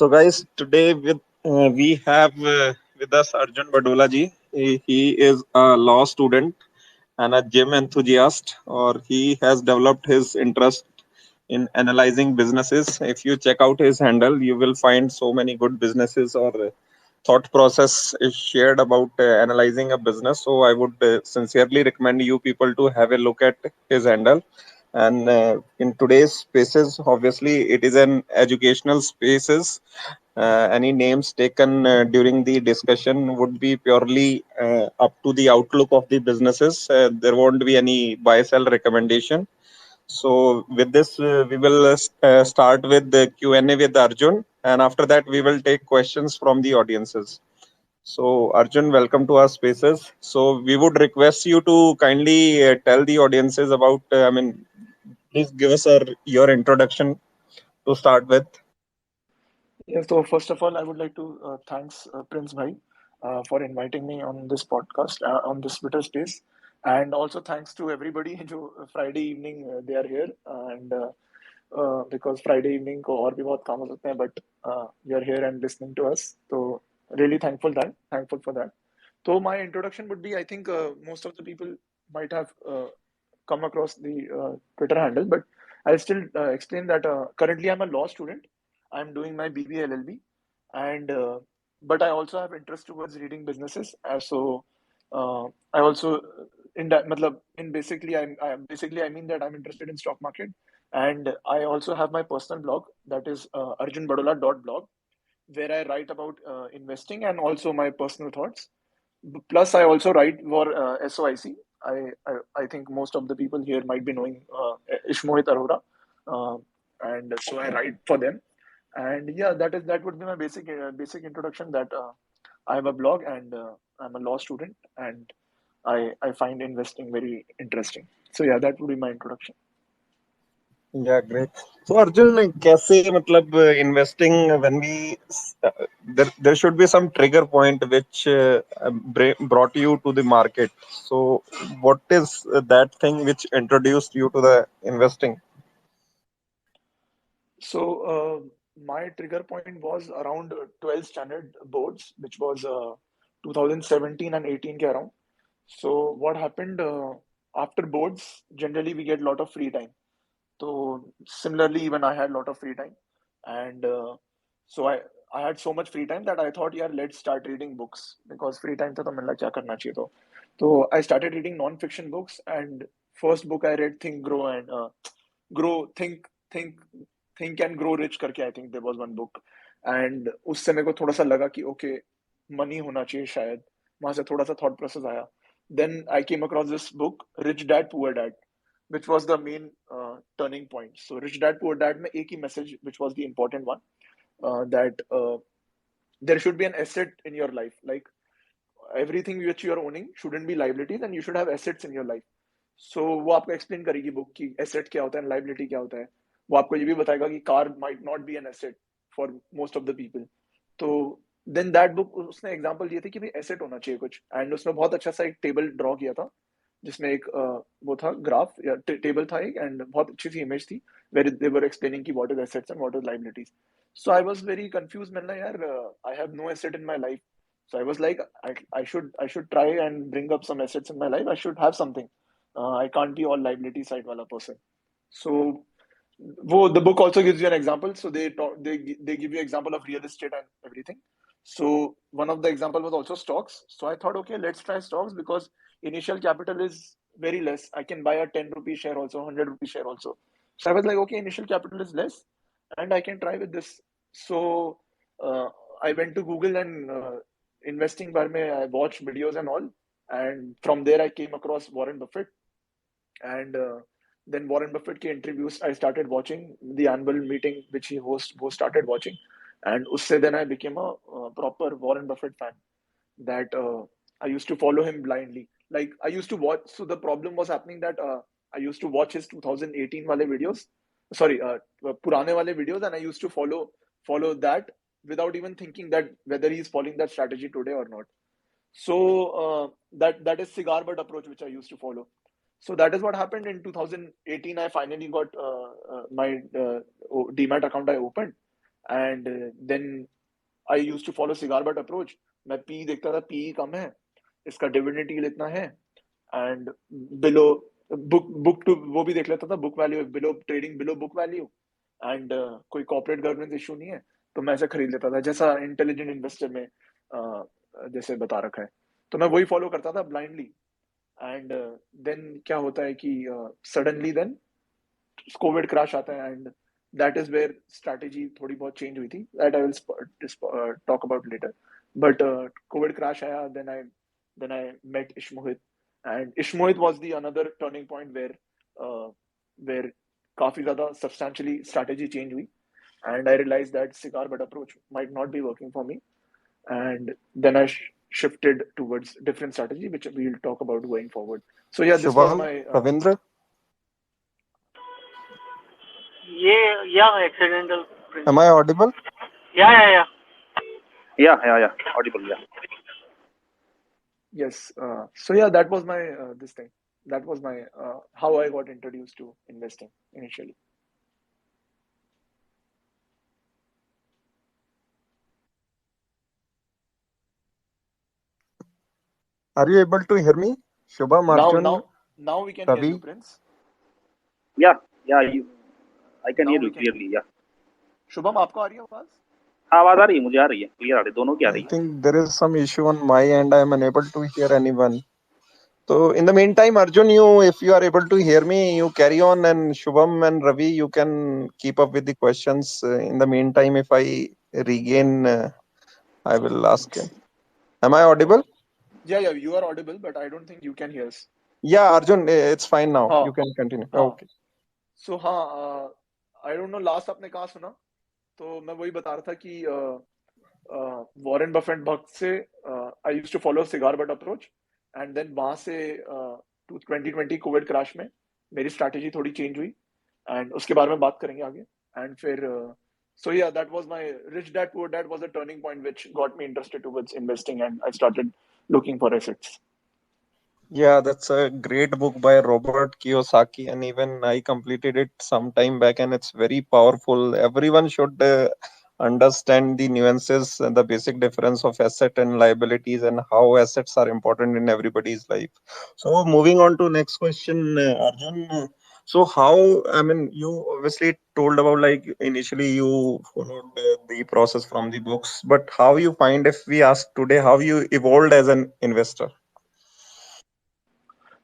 So, guys, today we have with us Arjun Badola ji. He is a law student and a gym enthusiast, or he has developed his interest in analyzing businesses. If you check out his handle, you will find so many good businesses or thought process is shared about analyzing a business. So, I would sincerely recommend you people to have a look at his handle. And in today's spaces, obviously, it is an educational spaces. Any names taken during the discussion would be purely up to the outlook of the businesses. There won't be any buy sell recommendation. So with this, we will start with the Q&A with Arjun, and after that, we will take questions from the audiences. So Arjun, welcome to our spaces. So we would request you to kindly tell the audiences about. Please give us your introduction to start with. Yeah, so first of all, I would like to thanks Prince Bhai for inviting me on this podcast, on this Twitter space, and also thanks to everybody who Friday evening they are here, and because Friday evening को और भी बहुत काम हो सकते हैं, but you are here and listening to us, so really thankful for that. So my introduction would be, I think most of the people might have come across the Twitter handle, but I'll still explain that currently I'm a law student. I'm doing my BBA LLB, and but I also have interest towards reading businesses. I also in that matlab, in basically I mean that I'm interested in stock market, and I also have my personal blog that is arjunbadola.blog, where I write about investing and also my personal thoughts. Plus, I also write for SOIC. I think most of the people here might be knowing Ishmohit Arora, uh, and so I write for them. And yeah, that would be my basic introduction. That I have a blog and I'm a law student, and I find investing very interesting. So yeah, that would be my introduction. Yeah, great. So Arjun, कैसे मतलब investing when there should be some trigger point which brought you to the market. So what is that thing which introduced you to the investing? So my trigger point was around 12th standard boards, which was 2017 and 18 ke around. So what happened after boards? Generally, we get a lot of free time. So similarly, even I had a lot of free time, and so I had so much free time that I thought, yeah, let's start reading books because free time था तो मिलना क्या करना चाहिए तो. So I started reading non-fiction books, and first book I read Think Grow and Grow Think Think and Grow Rich करके I think there was one book, and उससे मेरे को थोड़ा सा लगा कि okay money होना चाहिए शायद, वहां से थोड़ा सा thought process आया. Then I came across this book Rich Dad Poor Dad, which was the main turning point. So Rich Dad Poor Dad में एक ही message which was the important one, that there should be an asset in your life. Like everything which you are owning shouldn't be liabilities, and you should have assets in your life. So वो आपको explain करेगी book कि asset क्या होता है, liability क्या होता है. वो आपको ये भी बताएगा कि car might not be an asset for most of the people. तो then that book उसने example दिए थे कि भाई asset होना चाहिए कुछ, and उसने बहुत अच्छा सा एक table draw किया था जिसमें एक वो था ग्राफ या टेबल था एक, एंड बहुत अच्छी सी इमेज थी वेर दे वर एक्सप्लेनिंग कि what is assets and what is liabilities. So I was very confuse. मैंने यार I have no asset in my life. So I was like, I should try and bring up some assets in my life. I should have something. I can't be all liability side wala person. So the book also gives you an example. So they give you example of real estate and everything. So one of the example was also stocks. So I thought, okay, let's try stocks because initial capital is very less. I can buy a 10 rupee share also, 100 rupee share also. So I was like, okay, initial capital is less, and I can try with this. So uh, I went to Google and investing bar mein I watched videos and all, and from there I came across Warren Buffett, and then Warren Buffett ke interviews I started watching, the annual meeting which he hosts, wo started watching, and usse then I became a proper Warren Buffett fan. That I used to follow him blindly. Like I used to watch. So the problem was happening that I used to watch his 2018 wale videos, sorry, purane wale videos, and I used to follow that without even thinking that whether he's following that strategy today or not. So that is cigar butt approach which I used to follow. So that is what happened in 2018. I finally got my Demat account I opened, and then I used to follow cigar butt approach. मैं P देखता था, P कम है, इसका dividend yield इतना है, and below book to वो भी देख लेता था, book value below trading below book value, and कोई कॉर्पोरेट गवर्नेंस इशू नहीं है, तो मैं ऐसा खरीद लेता था जैसा इंटेलिजेंट इन्वेस्टर में जैसे बता रखा है। तो मैं वही फॉलो करता था ब्लाइंडली, एंड देन क्या होता है कि सडनली देन कोविड क्रैश आता है, and that is where strategy थोड़ी बहुत चेंज हुई थी, that I will talk about later. But Covid crash आया, then I met Ishmohit, and Ishmohit was the another turning point where काफी ज्यादा सब्सटैंशियली स्ट्रैटेजी चेंज हुई, and I realized that cigar butt approach might not be working for me, and then I shifted towards different strategy, which we'll talk about going forward. So yeah, this was Shubham, my Ravindra, ये या accidental am I audible? yeah. Yeah, audible, yeah. yes. So yeah, that was my this thing. That was my how I got introduced to investing initially. Are you able to hear me? Shubham, Now, Arjun, now we can hear you, Ravi. Prince. Yeah, I can Now hear we you can clearly, yeah. Shubham, आपको आ रही है आवाज? हाँ, आवाज आ रही है, मुझे आ रही है, क्लियर आ रही है, दोनों की आ I रही है। think there is some issue on my end. I am unable to hear anyone. So in the meantime, Arjun, if you are able to hear me, you carry on, and Shubham and Ravi, you can keep up with the questions. In the meantime, if I regain, I will ask him. Am I audible? Yeah, you are audible, but I don't think you can hear us. Yeah, Arjun, it's fine now. हाँ, You can continue. हाँ. Okay. So हाँ, I don't know last आपने कहाँ सुना? तो मैं वही बता रहा था कि वॉरेन बफेट भक्त से I used to follow cigar butt approach, and then वहां से 2020 कोविड क्रैश में मेरी स्ट्रैटेजी थोड़ी चेंज हुई, एंड उसके बारे में बात करेंगे आगे। एंड फिर so yeah, that was my rich dad poor dad was a turning point which got me interested towards investing, and I started looking for assets. Yeah, that's a great book by Robert Kiyosaki, and even I completed it some time back, and it's very powerful. Everyone should understand the nuances and the basic difference of asset and liabilities, and how assets are important in everybody's life. So, moving on to next question, Arjun. So, how, I mean, you obviously told about like initially you followed the process from the books, but how you find, if we ask today, how you evolved as an investor?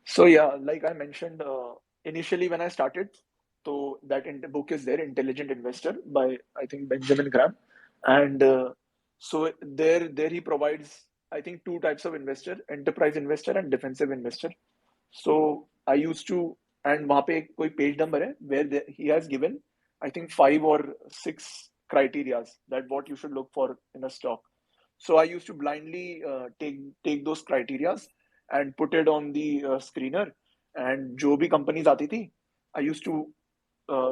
So yeah, like I mentioned initially when I started, so that book is there, Intelligent Investor by I think Benjamin Graham, and so there he provides I think two types of investor: enterprise investor and defensive investor. So I used to, and वहाँ पे एक कोई page number है where he has given I think 5 or 6 criterias that what you should look for in a stock. So I used to blindly take those criterias and put it on the screener, and जो भी companies आती थी, I used to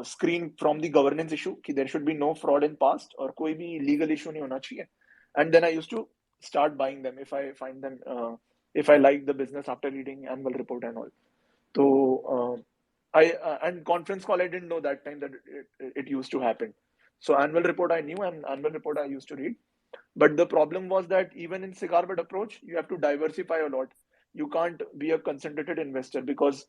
screen from the governance issue कि there should be no fraud in past और कोई भी legal issue नहीं होना चाहिए, and then I used to start buying them if I find them if I like the business after reading annual report and all. So I and conference call I didn't know that time that it used to happen. So annual report I knew, and annual report I used to read. But the problem was that even in cigar butt approach, you have to diversify a lot. You can't be a concentrated investor because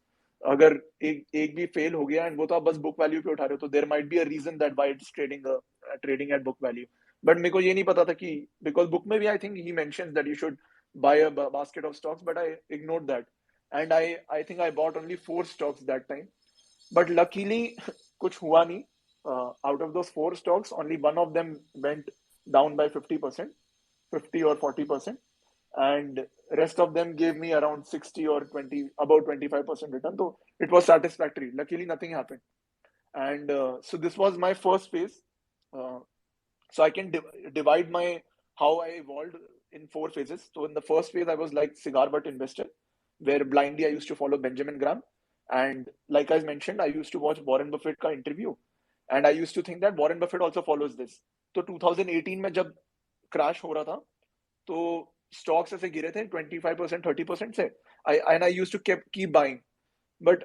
अगर एक भी fail हो गया and वो तो आप बस book value पे उठा रहे हो, तो there might be a reason that why it's trading at book value. But मेरे को ये नहीं पता था कि बिकॉज बुक में भी I think he mentions that you should buy a basket of stocks, but I ignored that, and I think I bought only 4 stocks that time. But luckily कुछ हुआ नहीं। Out of those 4 stocks, only one of them went down by 50%, 50 or 40%, and rest of them gave me around 60 or 20, about 25% return. So it was satisfactory. Luckily, nothing happened. And so this was my first phase. Uh, so I can divide my how I evolved in 4 phases. So in the first phase, I was like cigar butt investor, where blindly I used to follow Benjamin Graham. And like I mentioned, I used to watch Warren Buffett का interview, and I used to think that Warren Buffett also follows this. तो 2018 में जब crash हो रहा था, तो stocks ऐसे गिरे थे 25% 30% से, and I used to keep buying, but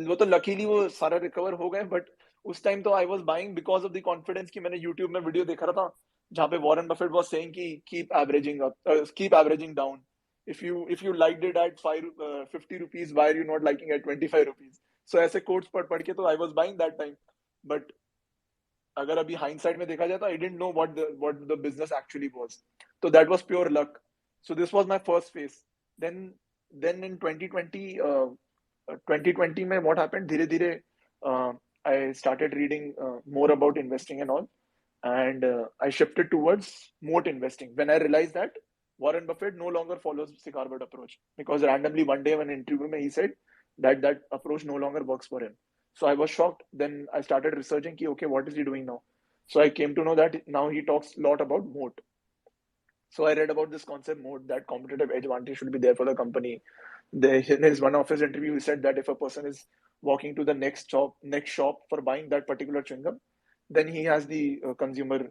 वो तो luckily वो सारा recover हो गए, but उस टाइम तो I was buying because of the confidence कि मैंने यूट्यूब में वीडियो देखा रहा था जहाँ पे वॉरेन बफेट वाज सेइंग कि keep averaging down, if you liked it at 50 rupees, why are you not liking at 25 rupees? So ऐसे कोट्स पढ़ के तो I was buying that time. But अगर अभी हाइंडसाइट में देखा जाए तो I didn't know what the business actually was. So that was pure luck. So this was my first phase. Then in 2020 में what happened, धीरे धीरे I started reading more about investing and all, and I shifted towards moat investing when I realized that Warren Buffett no longer follows cigar butt approach, because randomly one day when interview में he said that approach no longer works for him. So I was shocked. Then I started researching ki, okay, what is he doing now? So I came to know that now he talks a lot about moat. So I read about this concept moat, that competitive advantage should be there for the company. In his one of his interview, he said that if a person is walking to the next shop for buying that particular chewing gum, then he has the consumer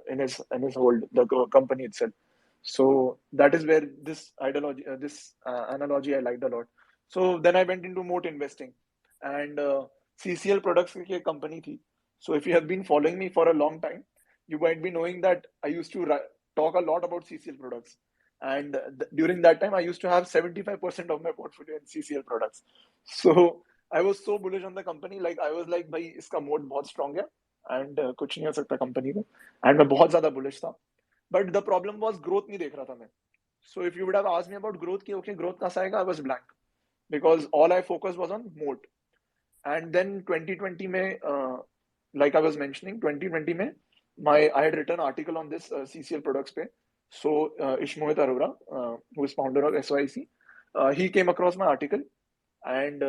in his hold, the company itself. So that is where this analogy I liked a lot. So then I went into moat investing, and CCL Products की एक company थी. So if you have been following me for a long time, you might be knowing that I used to talk a lot about CCL Products. And during that time, I used to have 75% of my portfolio in CCL Products. So I was so bullish on the company. Like I was like, भाई इसका moat बहुत strong है, and कुछ नहीं हो सकता company को. And मैं बहुत ज़्यादा bullish था. But the problem was growth नहीं देख रहा था मैं. So if you would have asked me about growth, कि okay, growth कहाँ से आएगा, I was blank, because all I focused was on moat. And then 2020 में, like I was mentioning, 2020 में I had written an article on this CCL Products पे. So Ishmohit Arora, who is founder of SYC, he came across my article, and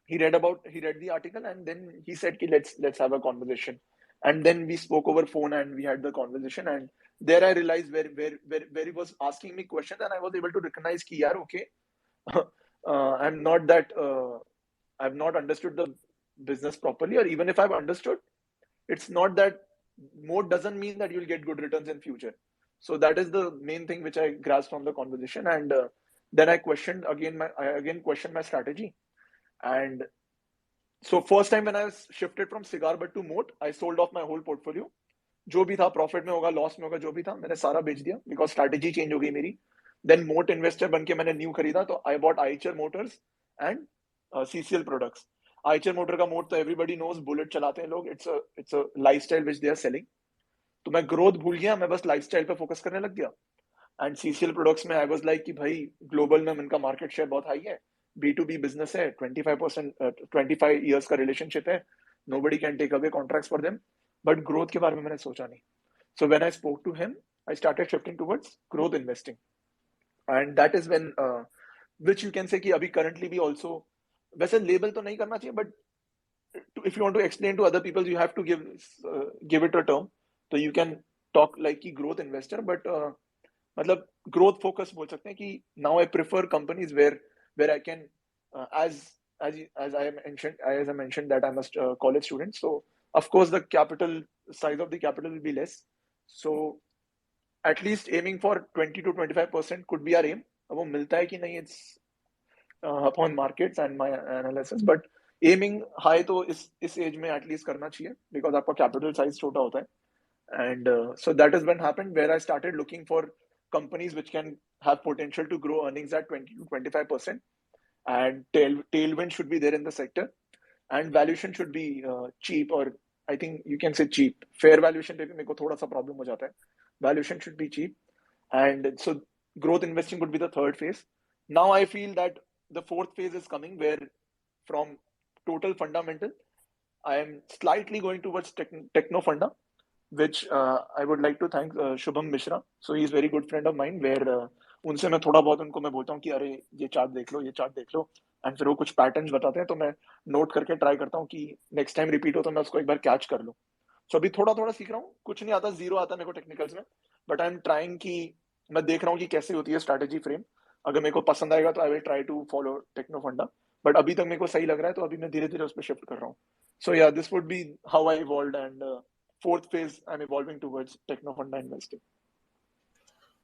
he read the article, and then he said ki let's have a conversation. And then we spoke over phone and we had the conversation, and there I realized where he was asking me questions, and I was able to recognize ki yaar, okay, I'm not that I've not understood the business properly, or even if I've understood, it's not that moat doesn't mean that you'll get good returns in future. So that is the main thing which I grasped from the conversation. And then I again questioned my strategy. And so first time when I shifted from cigar butt to moat, I sold off my whole portfolio. जो भी था, profit में होगा, loss में होगा, जो भी था, मैंने सारा बेच दिया, बिकॉज स्ट्रैटेजी चेंज हो गई मेरी. देन मोट इन्वेस्टर बन के मैंने न्यू खरीदा, तो I bought Eicher Motors and CCL products. Eicher Motor का मोट तो एवरीबडी नोज, बुलेट चलाते हैं लोग. It's a lifestyle which they are selling. तो मैं ग्रोथ भूल गया, मैं बस लाइफस्टाइल पे फोकस करने लग गया. एंड CCL प्रोडक्ट्स में आई वाज लाइक कि भाई ग्लोबल में इनका मार्केट शेयर बहुत हाई है, B2B बिजनेस है, 25 years का रिलेशनशिप है, nobody can take away contracts for them. But growth के बारे में मैंने सोचा नहीं. So when I spoke to him, I started shifting towards growth investing, and that is when which you can say कि अभी currently भी also, वैसे label तो नहीं करना चाहिए, but if you want to explain to other people, you have to give it a term. So you can talk like कि growth investor, but मतलब growth focus बोल सकते हैं कि now I prefer companies where I can as I mentioned that I'm a college student, so of course the size of the capital will be less. So at least aiming for 20 to 25% could be our aim. अब वो मिलता है कि नहीं, it's upon markets and my analysis, but aiming high तो इस as में at least करना चाहिए, because आपका capital size छोटा होता है. And so that is when happened, where I started looking for companies which can have potential to grow earnings at 20 to 25%, and tailwind should be there in the sector, and valuation should be cheap, or I think you can say cheap. Fair valuation पे भी मेरे को थोड़ा सा problem हो जाता है. Valuation should be cheap, and so growth investing would be the third phase. Now I feel that the fourth phase is coming, where from total fundamental, I am slightly going towards techno funda, which I would like to thank Shubham Mishra. So he is very good friend of mine, where उनसे मैं थोड़ा बहुत उनको मैं बोलता हूँ कि अरे ये चार्ट देख लो, ये चार्ट देख लो, एंड फिर वो कुछ पैटर्न्स बताते हैं, तो मैं नोट करके ट्राई करता हूँ कि नेक्स्ट टाइम रिपीट हो तो मैं उसको एक बार कैच कर लूँ. सो अभी थोड़ा थोड़ा सीख रहा हूँ, कुछ नहीं आता, जीरो आता मेरे को टेक्निकल्स में, बट आई एम ट्राइंग कि मैं देख रहा हूँ कि कैसे होती है स्ट्रैटेजी फ्रेम. अगर मेरे को पसंद आएगा तो I will try to follow techno funda, but अभी तक मेरे को सही लग रहा है, तो अभी मैं धीरे धीरे उस पर शिफ्ट कर रहा हूँ. सो या this would be how I evolved, and fourth phase I'm evolving towards techno funda investing.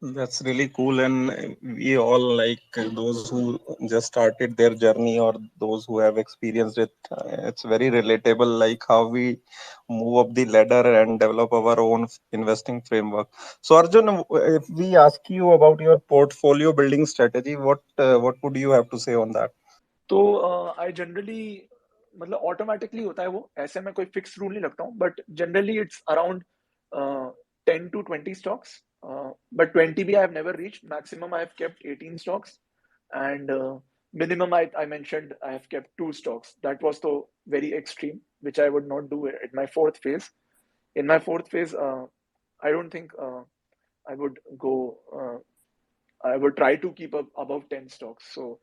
That's really cool, and we all like those who just started their journey or those who have experienced it. It's very relatable, like how we move up the ladder and develop our own investing framework. So, Arjun, if we ask you about your portfolio building strategy, what would you have to say on that? तो I generally मतलब automatically होता है वो, ऐसे मैं कोई fix rule नहीं रखता हूँ, but generally it's around 10 to 20 stocks, but 20 भी I have never reached. Maximum I have kept 18 stocks, and minimum I mentioned I have kept 2 stocks. That was the very extreme, which I would not do at my fourth phase. In my fourth phase, I don't think I would go. I would try to keep up above 10 stocks. So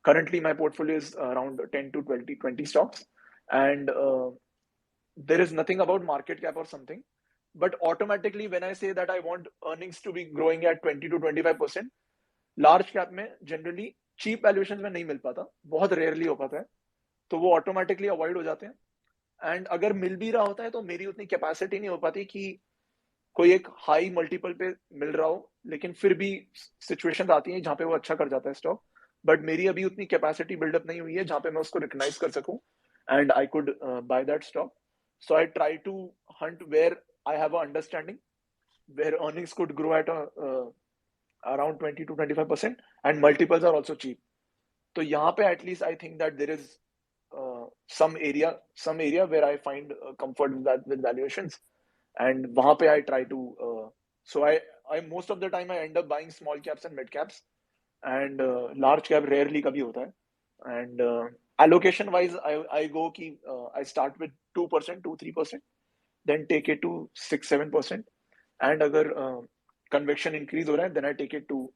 currently my portfolio is around 10 to 20 stocks, and there is nothing about market cap or something. But automatically, when I say that I want earnings to be growing at 20 to 25%, large cap में generally cheap valuation में नहीं मिल पाता, बहुत rarely हो पाता है, तो वो ऑटोमेटिकली अवॉइड हो जाते हैं। एंड अगर मिल भी रहा होता है तो मेरी उतनी कैपेसिटी नहीं हो पाती कि कोई एक हाई मल्टीपल पे मिल रहा हो, लेकिन फिर भी सिचुएशन आती है जहां पे वो अच्छा कर जाता है स्टॉक, बट मेरी अभी उतनी कैपेसिटी बिल्डअप नहीं हुई है जहां पे मैं उसको रिकग्नाइज कर सकूं and I could buy that stock. So I try to hunt where I have a understanding where earnings could grow at around 20 to 25% and multiples are also cheap. तो यहाँ पे at least I think that there is some area where I find comfort with that, with valuations, and वहाँ पे I try to so I most of the time I end up buying small caps and mid caps, and large cap rarely कभी होता है, and allocation wise I go कि I start with 2%, 2-3%, then take it to 6-7%, and अगर conviction increase हो रहा है then I take it to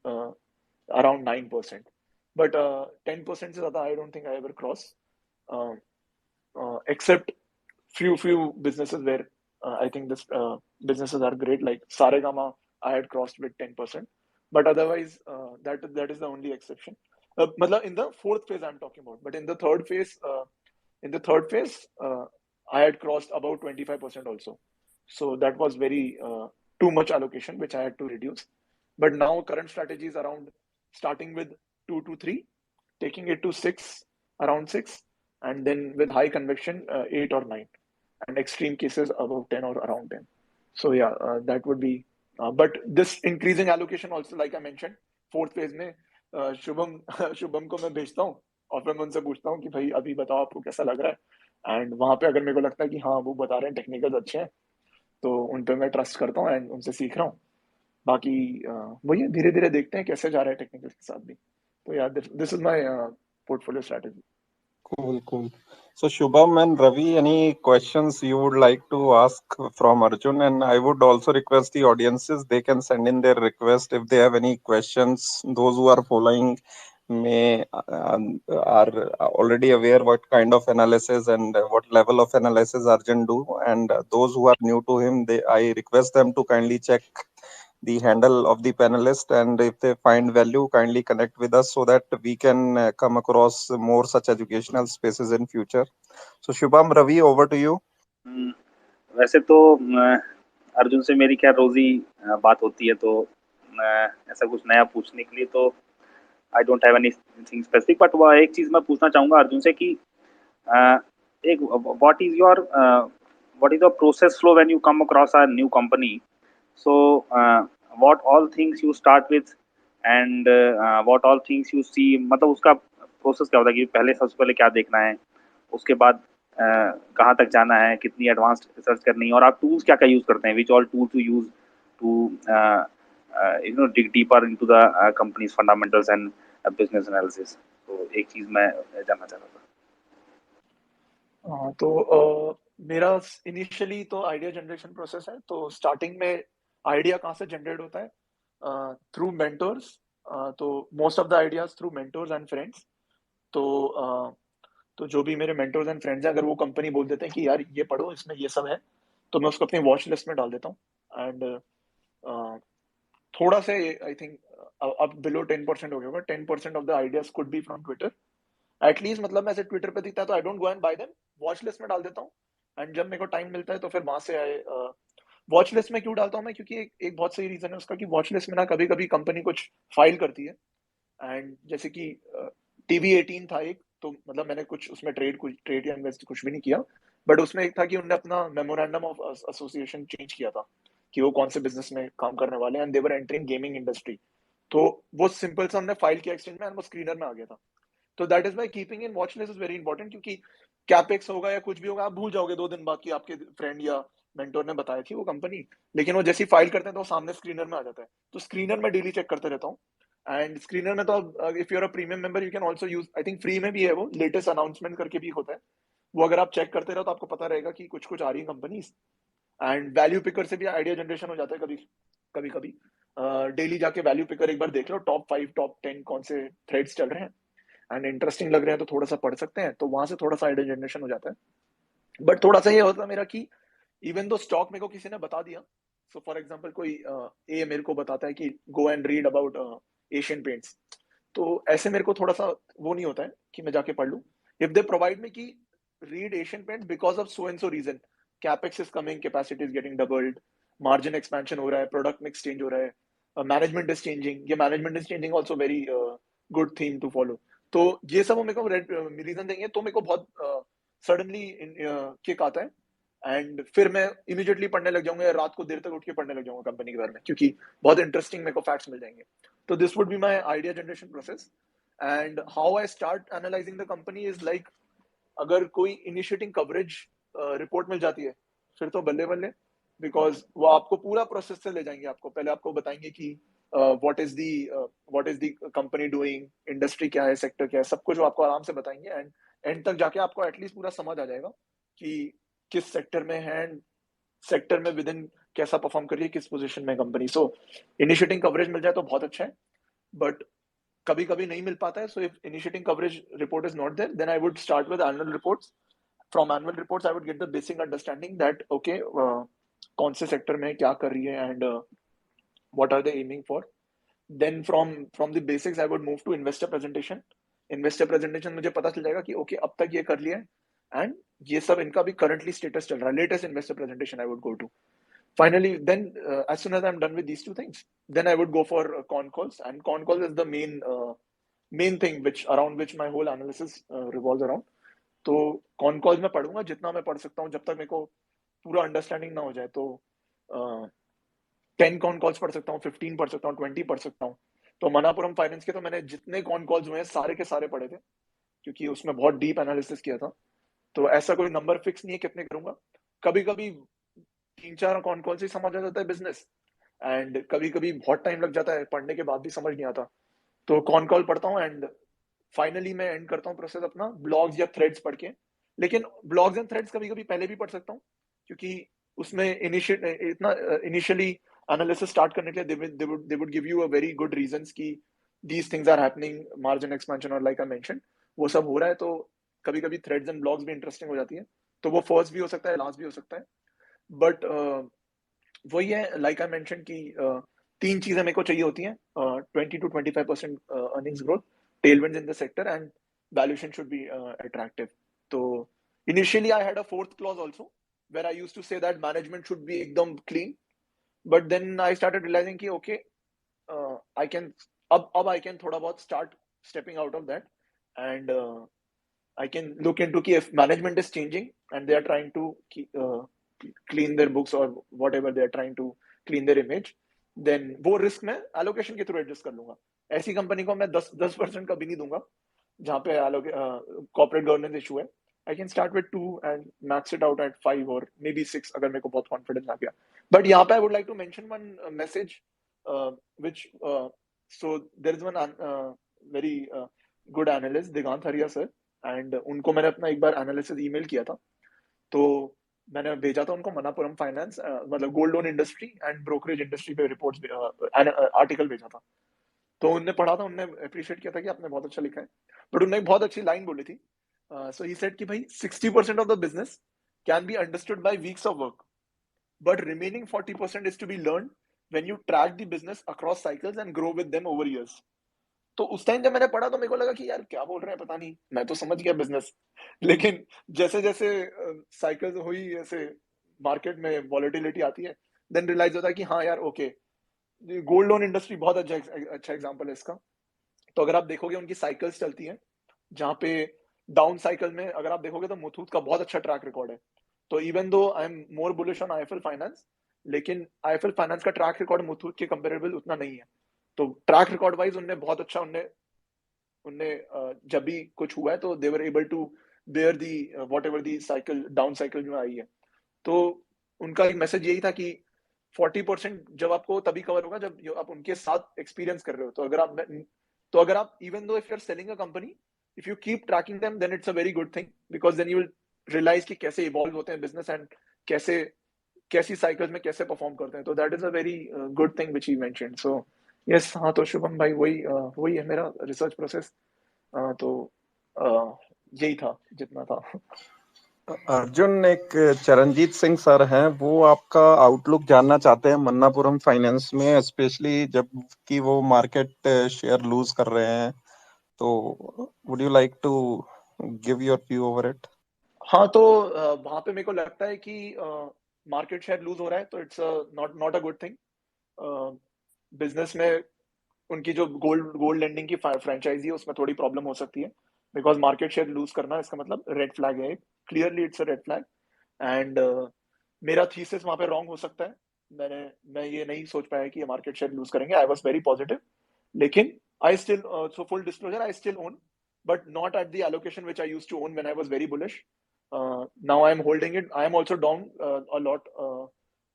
around 9%, but 10% से ज़्यादा I don't think I ever cross, except few businesses where I think this businesses are great, like Saregama I had crossed with 10%, but otherwise that is the only exception. मतलब in the fourth phase I'm talking about, but in the third phase I had crossed about 25% also, so that was very too much allocation which I had to reduce. But now current strategy is around starting with 2 to 3, taking it to 6, around 6, and then with high conviction 8 or 9, and extreme cases above 10 or around 10. So yeah, that would be but this increasing allocation also, like I mentioned, fourth phase में शुभम शुभम को मैं भेजता हूँ और फिर मैं उनसे पूछता हूँ कि भाई अभी बताओ आपको कैसा लग रहा है, एंड वहां पे अगर मेरे को लगता है कि हाँ वो बता रहे हैं टेक्निकल अच्छे हैं तो उन पे मैं ट्रस्ट करता हूँ एंड उनसे सीख रहा हूँ। बाकी वही धीरे धीरे देखते हैं कैसे जा रहा है टेक्निकल के साथ भी। तो यार this is my portfolio strategy. Cool, cool. So, Shubham and Ravi, any questions you would like to ask from Arjun? And I would also request the audiences, they can send in their request if they have any questions. Those who are following may are already aware what kind of analysis and what level of analysis Arjun do. And those who are new to him, I request them to kindly check the handle of the panelist, and if they find value, kindly connect with us so that we can come across more such educational spaces in future. So Shubham, Ravi, over to you. वैसे तो अर्जुन से मेरी क्या रोजी बात होती है, तो ऐसा कुछ नया पूछने के लिए तो I don't have anything specific, but वह एक चीज मैं पूछना चाहूंगा अर्जुन से कि एक what is your process flow when you come across a new company, so what all things you start with and what all things you see, मतलब उसका प्रोसेस क्या होता है कि पहले सबसे पहले क्या देखना है, उसके बाद कहाँ तक जाना है, कितनी एडवांस्ड रिसर्च करनी है, और आप टूल्स क्या क्या यूज करते हैं, which all tools you use to you know dig deeper into the companies fundamentals and business analysis. तो एक चीज मैं जानना चाह रहा था। तो मेरा इनिशियली तो आइडिया जनरेशन प्रोसेस है। तो स्टार्टिंग में आइडिया कहाँ से जनरेट होता है? Through mentors. तो most of the ideas through mentors and friends. तो जो भी मेरे मेंटर्स एंड फ्रेंड्स हैं, अगर वो कंपनी बोल देते हैं कि यार ये पढ़ो, इसमें ये सब है, तो मैं उसको अपनी वॉच लिस्ट में डाल देता हूँ। एंड थोड़ा से आई थिंक अब बिलो 10% हो गया होगा। 10% of the ideas could be from Twitter at least. मतलब मैं ऐसे ट्विटर पे दिखता है तो I don't go and bye them, watch list में डाल देता हूँ, एंड जब मेरे को टाइम मिलता है तो फिर वहां से वॉच लिस्ट में क्यों डालता हूँ मैं, क्योंकि एक बहुत सही रीजन है उसका कि वॉच लिस्ट में ना कभी कभी कंपनी कुछ फाइल करती है, एंड जैसे कि TV18 था एक, तो मतलब मैंने कुछ उसमें ट्रेड या इन्वेस्ट कुछ भी नहीं किया, बट उसमें एक था कि उन्होंने अपना मेमोरेंडम ऑफ एसोसिएशन चेंज किया था कि वो कौन से बिजनेस में काम करने वाले हैं, and they were entering gaming industry. तो वो सिंपल सा हमने फाइल किया एक्सचेंज में, एंड वो स्क्रीनर में आ गया था। तो that is why keeping in watch list is very important, क्योंकि कैपेक्स होगा या कुछ भी होगा, आप भूल जाओगे 2 दिन बाद कि आपके फ्रेंड या मेंटोर ने बताई थी वो कंपनी, लेकिन वो जैसी फाइल करते हैं तो वो सामने स्क्रीनर में आ जाता है। तो स्क्रीनर में डेली चेक करते रहता हूँ, एंड स्क्रीनर में तो if you are a premium member you can also use, I think free में भी है वो, लेटेस्ट अनाउंसमेंट करके भी होता है वो, अगर आप चेक करते रहो तो आपको पता रहेगा कि कुछ कुछ आ रही है कंपनीज। एंड वैल्यू पिकर से भी आइडिया जनरेशन हो जाता है कभी कभी कभी। डेली जाके वैल्यू पिकर एक बार देख लो, टॉप 5 टॉप 10 कौन से थ्रेड्स चल रहे हैं, एंड इंटरेस्टिंग लग रहे हैं तो थोड़ा सा पढ़ सकते हैं, तो वहां से थोड़ा सा आइडिया जनरेशन हो जाता है। बट थोड़ा सा ये होता है मेरा कि इवन दो स्टॉक मेरे को किसी ने बता दिया, सो फॉर एग्जांपल कोई ए मेरे को बताता है कि go and read about Asian paints, तो ऐसे मेरे को थोड़ा सा वो नहीं होता है कि मैं जाके पढ़ लूं। इफ दे प्रोवाइड मी कि read Asian Paints because of so and so reason, capex is coming, capacity is getting doubled, margin expansion हो रहा है, प्रोडक्ट मिक्स चेंज हो रहा है, मैनेजमेंट इज चेंजिंग, ये management is changing also very good theme to follow. तो ये सब वो मेरे को रीजन देंगे तो मेरे को बहुत सडनली किक आता है, एंड फिर मैं इमीडिएटली पढ़ने लग जाऊंगा या रात को देर तक उठ के पढ़ने लग जाऊंगा कंपनी के बारे में, क्योंकि बहुत इंटरेस्टिंग मेरे को फैक्ट्स मिल जाएंगे। तो this would be my idea generation process, and how I start analysing the company is like, अगर कोई इनिशिएटिंग कवरेज रिपोर्ट मिल जाती है फिर तो बल्ले बल्ले, बिकॉज वो आपको पूरा प्रोसेस से ले जाएंगे, आपको पहले आपको बताएंगे कि what is the company doing, industry क्या है, सेक्टर क्या है, सब कुछ वो आपको आराम से बताएंगे, एंड एंड तक जाके आपको एटलीस्ट पूरा समझ आ जाएगा कि किस सेक्टर में है, एंड सेक्टर में विद इन कैसा परफॉर्म कर रही है, किस पोजीशन में कंपनी। सो इनिशिएटिंग कवरेज मिल जाए तो बहुत अच्छा है, बट कभी कभी नहीं मिल पाता है। So if initiating coverage report is not there, then I would start with annual reports. From annual reports I would get the basic understanding that okay कौन से सेक्टर में क्या कर रही है, and what are they aiming for. Then from the basics I would move to investor presentation. Investor presentation मुझे पता चल जाएगा कि ओके अब तक ये कर लिया है, एंड ये सब इनका भी करंटली स्टेटस चल रहा है, latest investor presentation I would go to. Finally, then as soon as I'm done with these two things, then I would go for con calls, and con calls is the main thing which around which my whole analysis revolves around. तो con calls में पढ़ूंगा जितना मैं पढ़ सकता हूँ, जब तक मेरे को पूरा अंडरस्टैंडिंग ना हो जाए। तो 10 कॉन कॉल्स पढ़ सकता हूँ, 15 पढ़ सकता हूँ, 20 पढ़ सकता हूँ। तो मनापुरम फाइनेंस के तो मैंने जितने कॉन कॉल्स हुए हैं सारे के सारे पढ़े थे, क्योंकि उसमें बहुत डीप एनालिसिस किया था। तो ऐसा कोई नंबर फिक्स नहीं है कितने करूंगा, कभी कभी 3-4 कॉन कॉल से समझ आ जाता है बिजनेस, एंड कभी कभी बहुत टाइम लग जाता है, पढ़ने के बाद भी समझ नहीं आता। तो कॉन कॉल पढ़ता हूँ, एंड फाइनली मैं एंड करता हूँ प्रोसेस अपना ब्लॉग्स या थ्रेड्स पढ़ के। लेकिन ब्लॉग्स एंड थ्रेड्स कभी कभी पहले भी पढ़ सकता हूँ, क्योंकि उसमें इनिशियली एनालिसिस स्टार्ट करने के लिए they would give you a very good reasons कि these things are happening, margin expansion और like I mentioned वो सब हो रहा है। तो कभी कभी थ्रेड्स एंड ब्लॉग्स भी इंटरेस्टिंग हो जाती है, तो वो फर्स्ट भी हो सकता है, लास्ट भी हो सकता है। बट वही है, लाइक आई मेंशन कि 3 चीजें मेरे को चाहिए होती हैं, 20 to 25% earnings growth, tailwinds in the sector, and valuation should be attractive. So initially I had a 4th clause also, where I used to say that management should be ekdam clean, but then I started realizing कि okay, I can अब I can थोड़ा बहुत start stepping out of that, and I can look into कि if management is changing and they are trying to clean their books or whatever they are trying to clean their image, then वो risk मैं allocation के through adjust कर लूंगा। ऐसी company को मैं 10% का भी नहीं दूंगा जहाँ पे कॉर्पोरेट गवर्नेंस इशू है। I can start with 2 and max it out at 5 और मे बी 6 अगर मेरे को बहुत कॉन्फिडेंस आ गया। बट यहाँ पे I would like to mention one message which so there is one very good analyst Digant Hariya sir, and उनको मैंने अपना एक बार एनालिसिस ईमेल किया था, तो मैंने भेजा था उनको मनापुरम फाइनेंस मतलब gold loan industry and brokerage industry पे रिपोर्ट्स आर्टिकल भेजा था। तो उनने पढ़ा था, उनने अप्रिशिएट किया था कि आपने बहुत अच्छा लिखा है, बट उन्होंने एक बहुत अच्छी लाइन बोली थी। सो ही सेड कि भाई 60% of the business can be understood by weeks of work, but remaining 40% is to be learned when you track the business across cycles and grow with them over years. तो उस time जब मैंने पढ़ा तो मेरे को लगा कि यार क्या बोल रहे हैं पता नहीं, मैं तो समझ गया बिजनेस, लेकिन जैसे जैसे साइकिल्स हुई, ऐसे मार्केट में वॉलेटिलिटी आती है, देन रियलाइज होता है कि हाँ यार ओके, गोल्ड लोन इंडस्ट्री बहुत अच्छा एग्जांपल है इसका। तो अगर आप देखोगे उनकी साइकिल्स चलती हैं, जहाँ पे डाउन साइकिल में अगर आप देखोगे तो मुथूट का बहुत अच्छा ट्रैक रिकॉर्ड है। तो even though I am more bullish on IFL finance, लेकिन आईएफएल फाइनेंस का ट्रैक रिकॉर्ड मुथूट के कंपेरेबल उतना नहीं है। तो ट्रैक रिकॉर्ड वाइज उनने बहुत अच्छा, उनने उनने जब भी कुछ हुआ है तो they were able to bear the whatever the cycle, down cycle में आई है। तो उनका एक मैसेज यही था कि 40% जब आपको तभी कवर होगा जब आप उनके साथ एक्सपीरियंस कर रहे हो। तो अगर आप even though if you are selling a company, if you keep tracking them, then it's a very good thing, because then you will realise कि कैसे इवॉल्व होते हैं बिजनेस एंड कैसे कैसी साइकिल्स में कैसे परफॉर्म करते हैं। तो that is a very good thing which he mentioned. So yes, हाँ, तो शुभम भाई वही है मेरा रिसर्च प्रोसेस। तो यही था जितना था। अर्जुन, एक चरणजीत सिंह सर हैं, वो आपका आउटलुक जानना चाहते हैं मन्नापुरम फाइनेंस में, स्पेशली जब कि वो मार्केट शेयर लूज कर रहे हैं। तो would you like to give your view over it? हाँ, तो वहां पे मेरे को लगता है कि मार्केट शेयर लूज हो रहा है तो it's not not a good thing. Business में उनकी जो गोल्ड लेंडिंग की फ्रेंचाइजी है उसमें थोड़ी प्रॉब्लम हो सकती है, बिकॉज मार्केट शेयर लूज करना इसका मतलब रेड फ्लैग है, clearly it's a red flag. And मेरा थीसिस वहां पे रॉन्ग हो सकता है। मैं ये नहीं सोच पाया कि ये मार्केट शेयर लूज करेंगे। आई वाज वेरी पॉजिटिव, लेकिन I still, so full disclosure, I still own, but not at the allocation which I used to own when I was very bullish. Now I am holding it, I am also down a lot,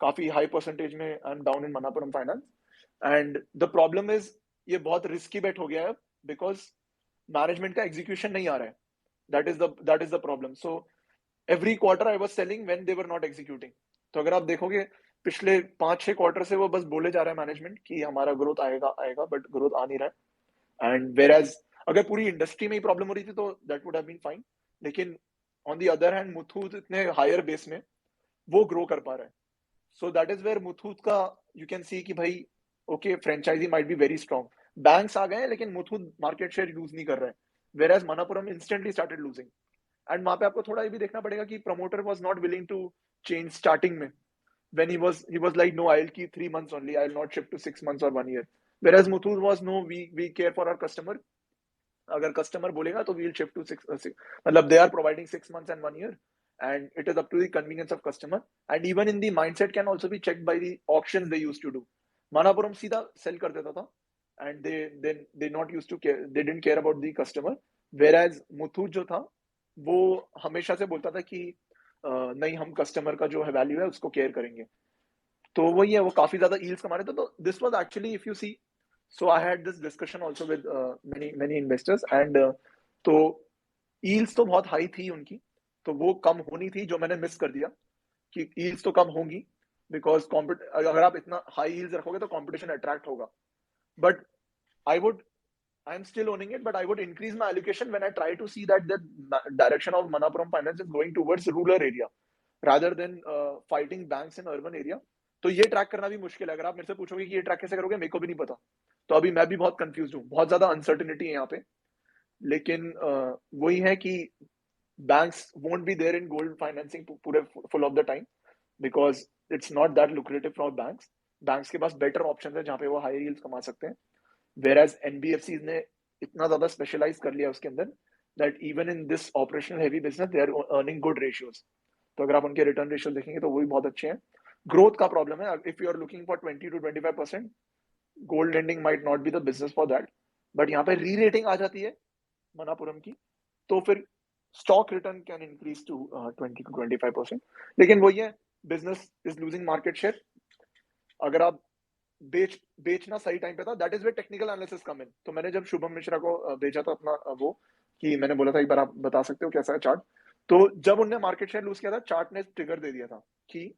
काफी high percentage में I am down in Manappuram Finance. And the problem is ये बहुत risky बेट हो गया है, because management का execution नहीं आ रहा है। That is the problem. So every quarter I was selling when they were not executing. तो अगर आप देखोगे पिछले 5-6 क्वार्टर से वो बस बोले जा रहा है मैनेजमेंट कि हमारा ग्रोथ आएगा आएगा, बट ग्रोथ आ नहीं रहा है। एंड वेर एज अगर पूरी इंडस्ट्री में ही प्रॉब्लम हो रही थी तो that would have been fine, लेकिन on the other hand Muthoot इतने हायर बेस में वो ग्रो कर पा रहा है। So that is where Muthoot का यू कैन सी कि भाई okay, franchise might be very strong, banks आ गए हैं लेकिन मुथूट मार्केट शेयर लूज नहीं कर रहा है, whereas Manappuram instantly started losing. And वहां पे आपको थोड़ा ये भी देखना पड़ेगा कि promoter was not willing to change starting में, when he was like, no, I'll keep 3 months only, I'll not shift to 6 months or 1 year, whereas Muthoot was, no, we care for our customer, अगर customer बोलेगा तो we'll shift to 6, मतलब they are providing 6 months and 1 year, and it is up to the convenience of customer, and even in the mindset can also be checked by the auctions they used to do. Manapuram सीधा sell कर देता था, and they not used to care, they didn't care about the customer, whereas Muthoot जो था वो हमेशा से बोलता था कि नहीं, हम कस्टमर का जो है वैल्यू है उसको केयर करेंगे। तो वही है, वो काफी ज्यादा ईल्ड्स कमा रहे थे। तो this was actually, if you see, so I had this discussion also with many many investors, and तो ईल्ड्स तो बहुत हाई थी उनकी, तो वो कम होनी थी, जो मैंने मिस कर दिया कि ईल्ड्स तो कम होंगी, बिकॉज अगर आप इतना हाई ईल्ड्स रखोगे तो कंपटीशन अट्रैक्ट होगा। But I would I am still owning it, but I would increase my allocation when I try to see that the direction of Manappuram Finance is going towards rural area rather than fighting banks in urban area. तो ये track करना भी मुश्किल है। अगर आप मेरे से पूछोगे कि ये ट्रैक कैसे करोगे, मेरे को भी नहीं पता। तो अभी मैं भी बहुत कंफ्यूज हूँ, बहुत ज्यादा अनसर्टेनिटी है यहाँ पे। लेकिन वही है कि banks won't be there in gold financing पूरे full of the time, because it's not that lucrative for banks. Banks के पास बेटर ऑप्शन है जहाँ पे वो हाई यील्ड्स कमा सकते हैं, whereas NBFCs ने इतना ज्यादा स्पेशलाइज कर लिया उसके अंदर that even in this operational heavy business they are earning good ratios. तो अगर आप उनके रिटर्न रेशियो देखेंगे तो वो भी बहुत अच्छे हैं। ग्रोथ का प्रॉब्लम है, if you are looking for 20 to 25%, gold lending might not be the business for that, but यहाँ पे री रेटिंग आ जाती है मनापुरम की, तो फिर stock return can increase to 20 to 25%। लेकिन वही है, business is losing market share. अगर आप बेचना सही टाइम पे था, that is where technical analysis come in. तो मैंने जब शुभम मिश्रा को भेजा था अपना वो, कि मैंने बोला था एक बार आप बता सकते हो कैसा है चार्ट, तो जब उनने मार्केट शेयर लूज किया था, चार्ट ने ट्रिगर दे दिया था कि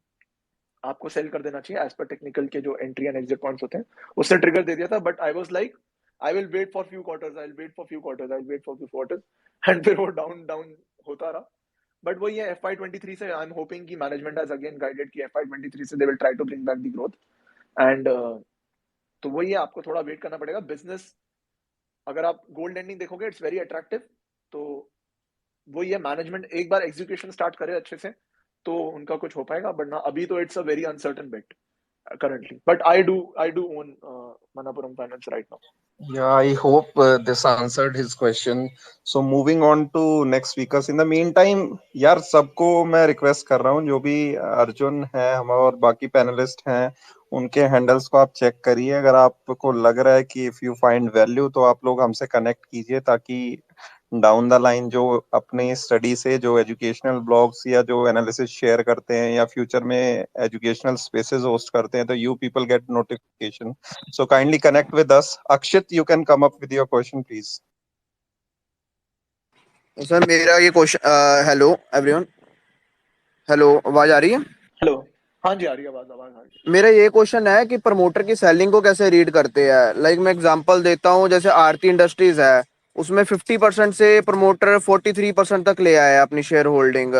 आपको सेल कर देना चाहिए एज पर टेक्निकल के जो एंट्री एंड एग्जिट पॉइंट्स होते हैं, उससे ट्रिगर दे दिया था। But I was like, I will wait for few quarters, I will wait for few quarters, I will wait for few quarters, and फिर वो डाउन डाउन होता रहा। बट वही है, FY23 से आई एम होपिंग कि मैनेजमेंट हैज अगेन गाइडेड कि FY23 से they will try to bring back the growth. And तो वही है, आपको थोड़ा वेट करना पड़ेगा। बिजनेस, अगर आप गोल्ड लेंडिंग देखोगे, इट्स वेरी अट्रैक्टिव। तो वही है, मैनेजमेंट एक बार एग्जीक्यूशन स्टार्ट करे अच्छे से तो उनका कुछ हो पाएगा, बट ना अभी तो it's a very uncertain bet. currently. But I do own Manappuram Finance right now. Yeah, I hope this answered his question. So moving on to next speakers. In the meantime, यार सबको मैं request कर रहा हूँ, जो भी अर्जुन है हम और बाकी पैनलिस्ट हैं, उनके हैंडल्स को आप चेक करिए. अगर आपको लग रहा है कि इफ यू फाइंड वैल्यू, तो आप लोग हमसे कनेक्ट कीजिए, ताकि डाउन द लाइन जो अपनी स्टडी से जो एजुकेशनल ब्लॉग्स या जो एनालिसिस शेयर करते हैं, या फ्यूचर में एजुकेशनल स्पेसेस होस्ट करते हैं, तो you people get notification. So kindly connect with us. Akshit, you can come up with your question, please. Sir मेरा ये क्वेश्चन, हेलो एवरीवन, हेलो, आवाज आ रही है? हेलो, हाँ जी, आ रही है आवाज आ रही है. मेरा ये क्वेश्चन है कि प्रमोटर की सेलिंग को कैसे रीड करते हैं. लाइक मैं एग्जांपल देता हूँ, जैसे आरती इंडस्ट्रीज है, उसमें 50% से प्रमोटर 43% तक ले आया अपनी शेयर होल्डिंग.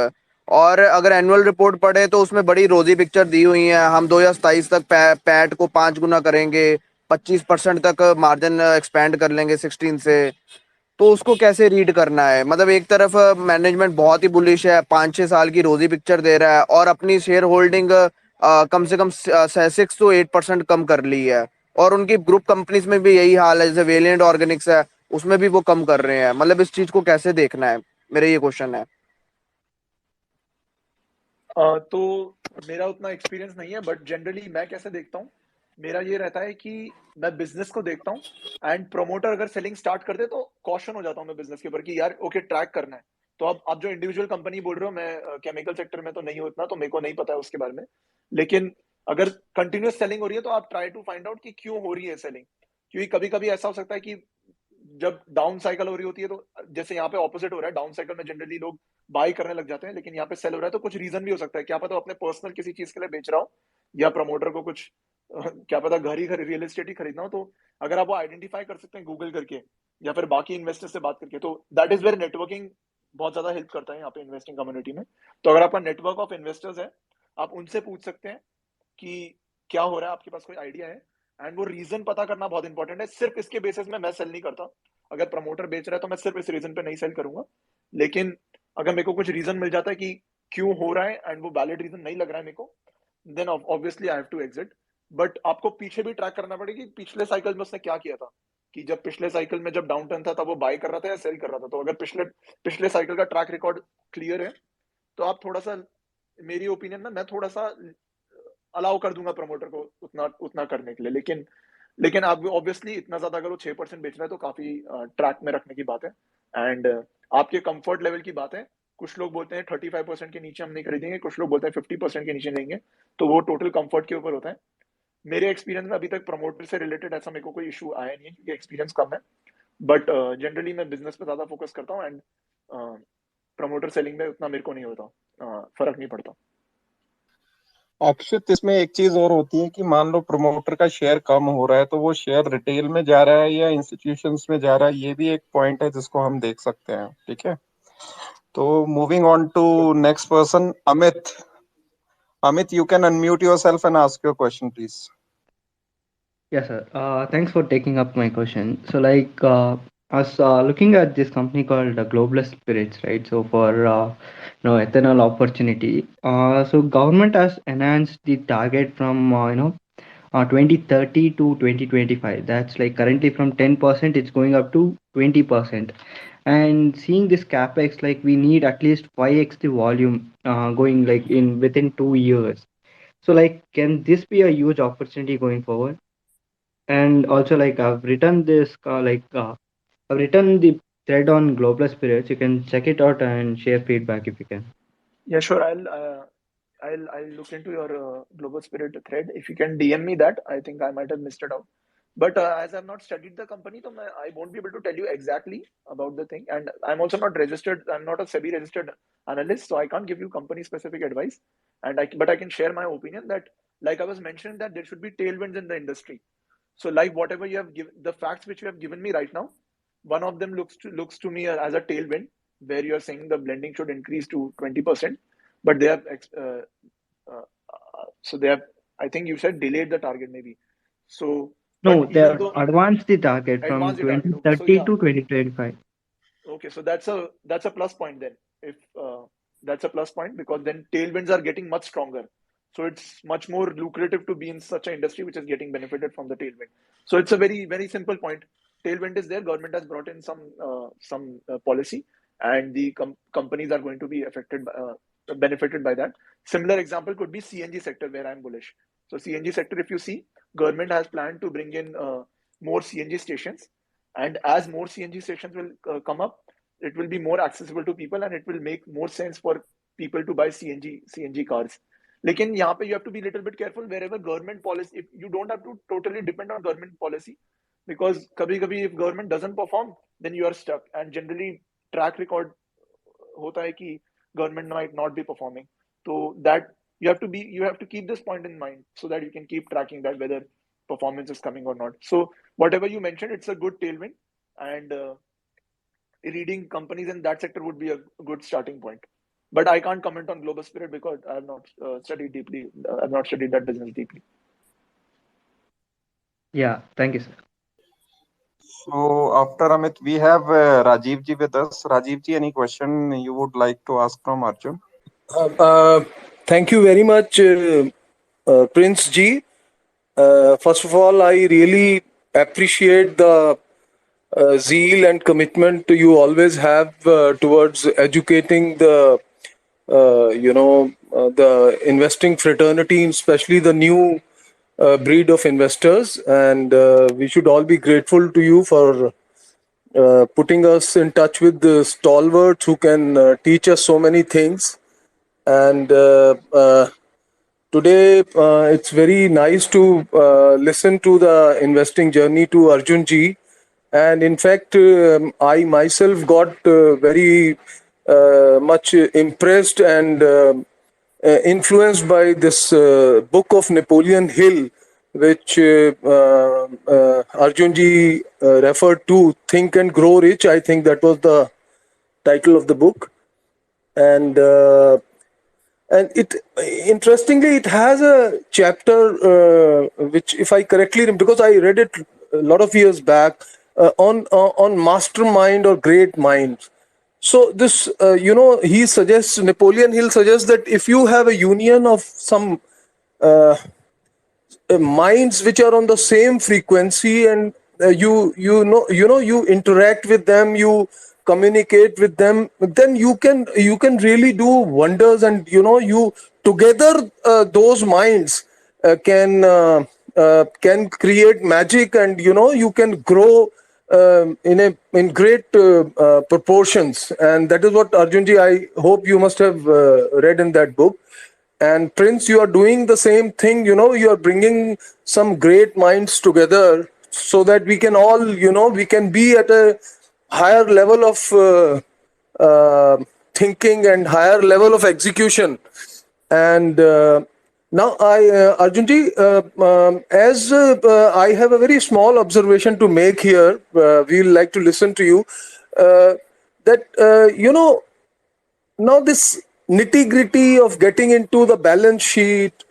और अगर एनुअल रिपोर्ट पढ़े तो उसमें बड़ी रोजी पिक्चर दी हुई है. हम 2027 तक पैट को 5 गुना करेंगे, 25% तक मार्जिन एक्सपेंड कर लेंगे 16 से. तो उसको कैसे रीड करना है? मतलब एक तरफ मैनेजमेंट बहुत ही बुलिश है, 5-6 साल की रोजी पिक्चर दे रहा है, और अपनी शेयर होल्डिंग कम से कम 6 to 8% कम कर ली है. और उनकी ग्रुप कंपनीज में भी यही हाल है, जैसे वेलिएंट ऑर्गेनिक्स है, उसमें भी वो कम कर रहे हैं. मतलब इस चीज को कैसे देखना है, मेरा ये क्वेश्चन है. तो मेरा उतना एक्सपीरियंस नहीं है, बट जनरली मैं कैसे देखता हूँ, मेरा ये रहता है कि मैं बिजनेस को देखता हूँ, एंड प्रमोटर अगर सेलिंग स्टार्ट कर दे तो कॉशन हो जाता हूँ मैं बिजनेस के ऊपर कि यार ओके, ट्रैक करना है. तो अब आप जो इंडिविजुअल कंपनी बोल रहे हो, मैं केमिकल सेक्टर में तो नहीं हूँ इतना, तो मेरे को नहीं पता है उसके बारे में. लेकिन अगर कंटिन्यूस सेलिंग हो रही है तो आप ट्राई टू फाइंड आउट कि क्यों हो रही है सेलिंग. क्योंकि कभी कभी ऐसा हो सकता है कि जब डाउन साइकिल हो रही होती है, तो जैसे यहाँ पे ऑपोजिट हो रहा है, डाउन साइकिल में जनरली लोग बाई करने लग जाते हैं, लेकिन यहाँ पे सेल हो रहा है, तो कुछ रीजन भी हो सकता है. क्या पता अपने पर्सनल किसी चीज के लिए बेच रहा हो, या प्रमोटर को कुछ क्या पता घर ही रियल एस्टेट ही खरीदना हो. तो अगर आप वो आइडेंटिफाई कर सकते हैं गूगल करके, या फिर बाकी इन्वेस्टर से बात करके, तो दैट इज वेयर नेटवर्किंग बहुत ज्यादा हेल्प करता है यहाँ पे इन्वेस्टिंग कम्युनिटी में. तो अगर आपका नेटवर्क ऑफ इन्वेस्टर्स है, आप उनसे पूछ सकते हैं कि क्या हो रहा है, आपके पास कोई आइडिया है, एंड वो रीजन पता करना बहुत इंपॉर्टेंट है. सिर्फ इसके बेसिस में मैं सेल नहीं करता. अगर प्रमोटर बेच रहा है तो मैं सिर्फ इस रीजन पे नहीं सेल करूंगा. लेकिन अगर मेरे को कुछ रीजन मिल जाता है कि क्यों हो रहा है, एंड वो वैलिड रीजन नहीं लग रहा है मेरे को, then obviously I have to exit. But आपको पीछे भी ट्रैक करना पड़ेगा कि पिछले साइकिल में उसने क्या किया था, कि जब पिछले साइकिल में जब डाउन टर्न था तब वो बाय कर रहा था या सेल कर रहा था. तो अगर पिछले पिछले साइकिल का ट्रैक रिकॉर्ड क्लियर है, तो आप थोड़ा सा, मेरी ओपिनियन में मैं थोड़ा सा अलाउ कर दूंगा प्रमोटर को उतना उतना करने के लिए. लेकिन आप ऑब्वियसली इतना ज्यादा अगर वो 6% बेच रहा है तो काफी ट्रैक में रखने की बात है, एंड आपके कंफर्ट लेवल की बात है. कुछ लोग बोलते हैं 35% के नीचे हम नहीं खरीदेंगे, कुछ लोग बोलते हैं 50% के नीचे लेंगे. तो वो टोटल कंफर्ट के ऊपर होता है. मेरे एक्सपीरियंस में अभी तक प्रमोटर से रिलेटेड ऐसा मेरे को कोई इशू आया नहीं है, क्योंकि एक्सपीरियंस कम है. बट जनरली मैं बिजनेस पे ज्यादा फोकस करता हूँ, एंड प्रमोटर सेलिंग में उतना मेरे को नहीं होता, फर्क नहीं पड़ता. अक्षित, इसमें एक चीज और होती है कि मान लो प्रमोटर का शेयर कम हो रहा है, तो वो शेयर रिटेल में जा रहा है या इंस्टीट्यूशंस में जा रहा है, ये भी एक पॉइंट है जिसको हम देख सकते हैं. ठीक है, तो moving on to next person, Amit. Amit, you can unmute yourself and ask your question, please. Yes, sir. Thanks for taking up my question. So, like, I was looking at this company called Global Spirits, right? So, for ethanol opportunity. So, government has enhanced the target from 2030 to 2025. That's like currently from 10%, it's going up to 20%. And seeing this capex, like we need at least 5x the volume going like in within 2 years. So, like, can this be a huge opportunity going forward? And also, like, I've written this I've written the thread on Global Spirits. You can check it out and share feedback if you can. Yeah, sure. I'll look into your Global Spirit thread. If you can DM me that, I think I might have missed it out. But as I've not studied the company, so I won't be able to tell you exactly about the thing. And I'm also not registered. I'm not a SEBI registered analyst, so I can't give you company specific advice. But I can share my opinion that, like I was mentioning, that there should be tailwinds in the industry. So, like whatever you have given, the facts which you have given me right now, one of them looks to me as a tailwind, where you are saying the blending should increase to 20%, but they have so they have, I think you said, delayed the target maybe. So, No, but they even have though advanced the target from advance the target, okay, so 2030 yeah, to 2025. okay, so that's a plus point then. If that's a plus point, because then tailwinds are getting much stronger. So it's much more lucrative to be in such an industry which is getting benefited from the tailwind. So it's a very, very simple point. Tailwind is there. Government has brought in some policy, and the companies are going to be benefited by that. Similar example could be CNG sector, where I'm bullish. So CNG sector, if you see, government has planned to bring in more CNG stations, and as more CNG stations will come up, it will be more accessible to people, and it will make more sense for people to buy CNG cars. लेकिन यहाँ पे you have to be a little bit careful wherever government policy. If you don't have to totally depend on government policy, because कभी-कभी if government doesn't perform, then you are stuck. And generally track record होता है कि government might not be performing. So that you have to keep this point in mind so that you can keep tracking that whether performance is coming or not. So whatever you mentioned, it's a good tailwind, and reading companies in that sector would be a good starting point. But I can't comment on Global Spirit because I have not studied deeply. I've not studied that business deeply. Yeah, thank you, sir. So after Amit, we have Rajiv ji with us. Rajiv ji, any question you would like to ask from Arjun? Thank you very much, Prince Ji. First of all, I really appreciate the zeal and commitment you always have towards educating the the investing fraternity, especially the new breed of investors. And we should all be grateful to you for putting us in touch with the stalwarts who can teach us so many things. And today it's very nice to listen to the investing journey to Arjun ji. And in fact, I myself got very much impressed and influenced by this book of Napoleon Hill, which Arjun ji referred to, Think and Grow Rich. I think that was the title of the book. And it interestingly, it has a chapter which, if I correctly remember, because I read it a lot of years back, on mastermind or great minds. So this, he suggests, Napoleon Hill suggests that if you have a union of some minds which are on the same frequency, and you interact with them, you communicate with them, then you can really do wonders. And you together, those minds can create magic, and you can grow in great proportions. And that is what, Arjun ji, I hope you must have read in that book. And Prince, you are doing the same thing. You are bringing some great minds together so that we can all, we can be at a higher level of thinking and higher level of execution. And now, Arjun ji, as I have a very small observation to make here, we'll like to listen to you. That now this nitty-gritty of getting into the balance sheet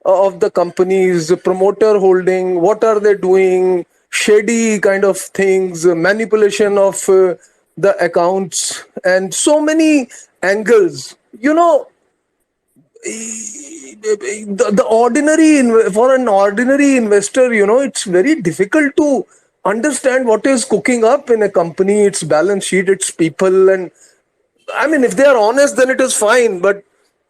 of the companies, promoter holding, what are they doing, shady kind of things, manipulation of the accounts, and so many angles. The ordinary, for an ordinary investor, it's very difficult to understand what is cooking up in a company, its balance sheet, its people. And I mean, if they are honest, then it is fine. But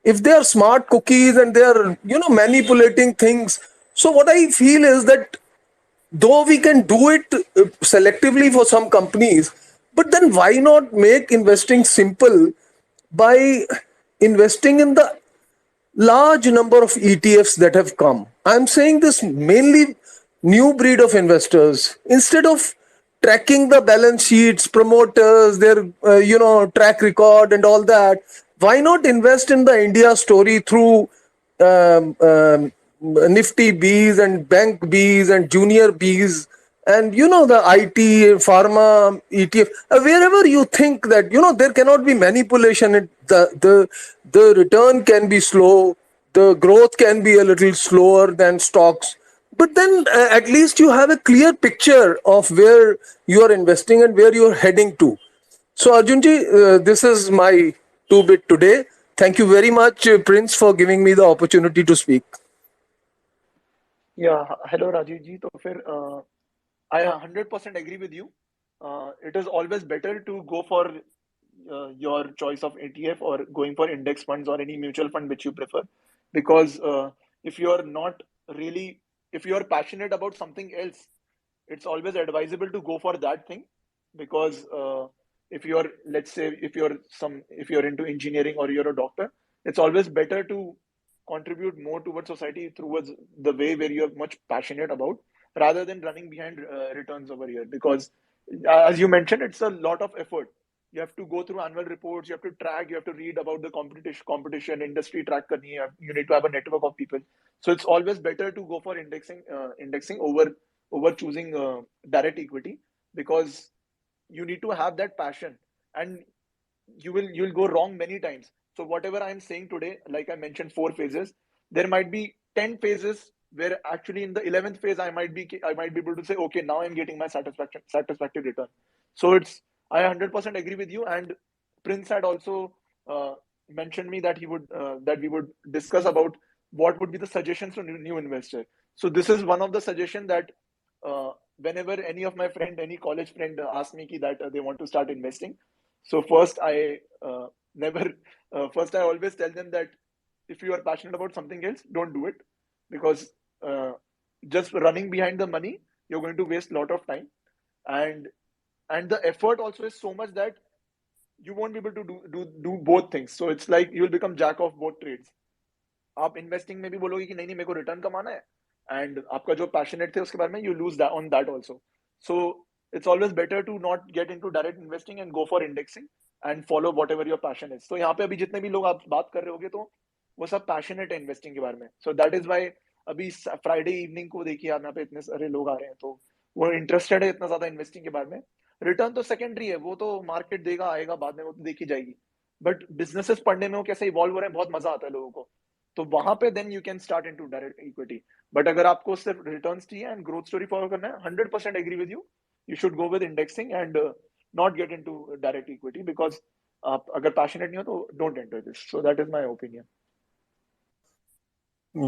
if they are smart cookies and they are, manipulating things. So what I feel is that though we can do it selectively for some companies, but then why not make investing simple by investing in the large number of ETFs that have come? I'm saying this mainly new breed of investors. Instead of tracking the balance sheets, promoters, their track record and all that, why not invest in the India story through Nifty Bs and Bank Bs and Junior Bs and the IT, pharma, ETF, wherever you think that there cannot be manipulation. The return can be slow, the growth can be a little slower than stocks, but then at least you have a clear picture of where you are investing and where you are heading to. So Arjunji, this is my 2 bit today. Thank you very much, Prince, for giving me the opportunity to speak. Yeah, hello Rajiv ji. तो फिर I 100% agree with you. It is always better to go for your choice of ETF or going for index funds or any mutual fund which you prefer, because if you are not really, if you are passionate about something else, it's always advisable to go for that thing, because if you're, let's say, if you're into engineering or you're a doctor, it's always better to contribute more towards society towards the way where you're much passionate about, rather than running behind returns over here, because as you mentioned, it's a lot of effort. You have to go through annual reports, you have to track, you have to read about the competition industry, track karni hai, you need to have a network of people. So it's always better to go for indexing over choosing direct equity, because you need to have that passion, and you'll go wrong many times. So whatever I'm saying today, like I mentioned, 4 phases, there might be 10 phases where actually in the 11th phase I might be able to say, okay, now I'm getting my satisfactory return. So it's, I 100% agree with you. And Prince had also mentioned me that he would that we would discuss about what would be the suggestions to new investor. So this is one of the suggestion that whenever any of my friend, any college friend asks me that they want to start investing, so first I never first I always tell them that if you are passionate about something else, don't do it, because uh, just running behind the money, you're going to waste a lot of time, and the effort also is so much that you won't be able to do both things. So it's like you'll become jack of both trades. आप investing में भी बोलोगे कि नहीं नहीं मेरे को return कमाना है, एंड आपका जो पैशनेट थे उसके बारे में you lose on that also. So it's always better to not get into direct investing and go for indexing and follow whatever your passion is. तो यहाँ पे अभी जितने भी लोग आप बात कर रहे होगे तो वो सब पैशनेट है इन्वेस्टिंग के बारे में. सो दैट इज वाई अभी फ्राइडे इवनिंग को देखिए आप, यहाँ पे इतने सारे लोग आ रहे हैं, तो वो इंटरेस्टेड है इतना ज्यादा इन्वेस्टिंग के बारे में. रिटर्न तो सेकेंडरी है, वो तो मार्केट देगा आएगा बाद में, वो तो देखी जाएगी. बट बिजनेसेस पढ़ने में वो कैसे इवॉल्व हो रहे हैं बहुत मजा आता है लोगों को. तो वहां पे then you can start into direct equity. But अगर आपको सिर्फ रिटर्न्स चाहिए एंड ग्रोथ स्टोरी फॉलो करना है, 100% agree with you. You should go with indexing and not get into direct equity, because आप अगर पैशनेट नहीं हो तो don't enter this. So that is my opinion.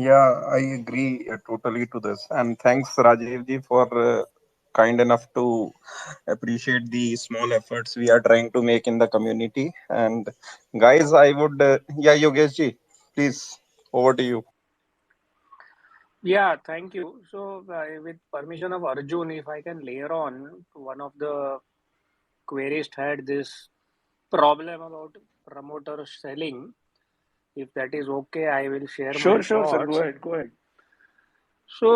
Yeah, I agree totally to this. And thanks, Rajiv ji, for kind enough to appreciate the small efforts we are trying to make in the community. And guys, I would, yeah, Yogesh ji, please, over to you. Yeah, thank you. So, with permission of Arjun, if I can layer on, one of the queries had this problem about promoter selling. If that is okay, I will share my Sure, sir. thoughts. Go ahead. So,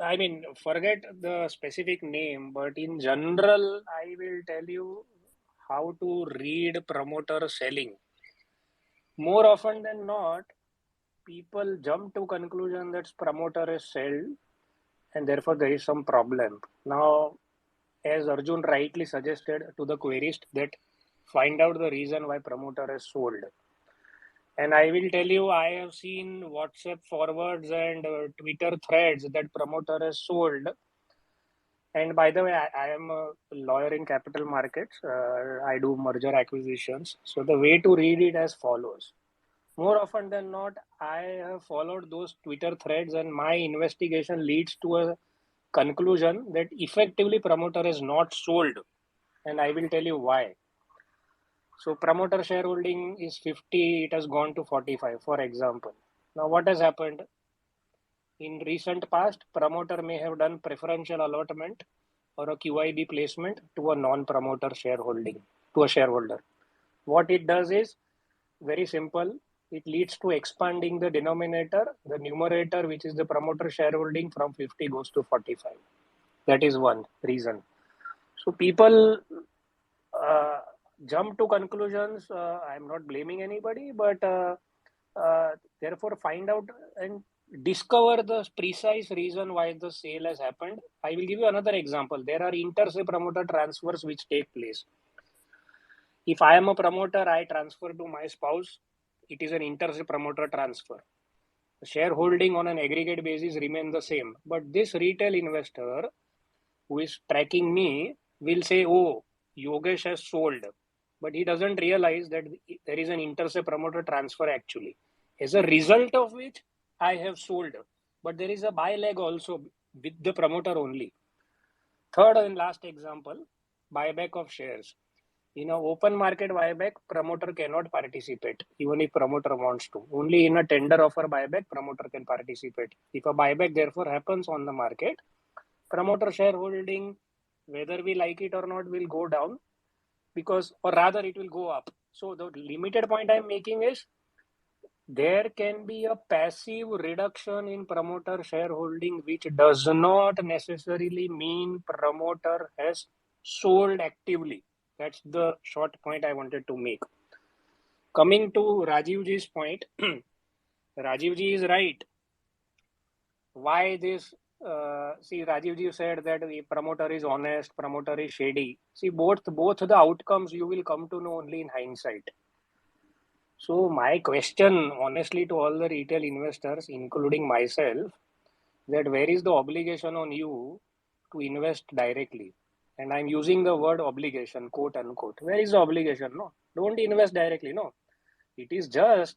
I mean, forget the specific name, but in general, I will tell you how to read promoter selling. More often than not, people jump to conclusion that promoter is sold and therefore there is some problem. Now, as Arjun rightly suggested to the querist, that find out the reason why promoter is sold. And I will tell you, I have seen WhatsApp forwards and Twitter threads that promoter is sold. And by the way, I am a lawyer in capital markets. I do merger acquisitions. So the way to read it as follows. More often than not, I have followed those Twitter threads and my investigation leads to a conclusion that effectively promoter is not sold. And I will tell you why. So promoter shareholding is 50, it has gone to 45, for example. Now what has happened? In recent past, promoter may have done preferential allotment or a QIB placement to a non-promoter shareholding, to a shareholder. What it does is very simple. It leads to expanding the denominator, the numerator, which is the promoter shareholding, from 50 goes to 45. That is one reason. So people jump to conclusions. I'm not blaming anybody, but therefore find out and discover the precise reason why the sale has happened. I will give you another example. There are inter-se promoter transfers which take place. If I am a promoter, I transfer to my spouse. It is an inter-se promoter transfer. The shareholding on an aggregate basis remain the same. But this retail investor who is tracking me will say, oh, Yogesh has sold. but he doesn't realize that there is an inter se promoter transfer actually. As a result of which, I have sold, but there is a buy leg also with the promoter only. Third and last example, buyback of shares. In an open market buyback, promoter cannot participate, even if promoter wants to. Only in a tender offer buyback, promoter can participate. If a buyback therefore happens on the market, promoter shareholding, whether we like it or not, will go down, because, or rather it will go up. So the limited point I'm making is, there can be a passive reduction in promoter shareholding, which does not necessarily mean promoter has sold actively. That's the short point I wanted to make. Coming to Rajivji's point, Rajivji is right. Why this? See, Rajivji said that the promoter is honest, promoter is shady. See, both the outcomes you will come to know only in hindsight. So my question, honestly, to all the retail investors, including myself, that where is the obligation on you to invest directly? And I'm using the word obligation, quote unquote. Where is the obligation? No, don't invest directly. No, it is just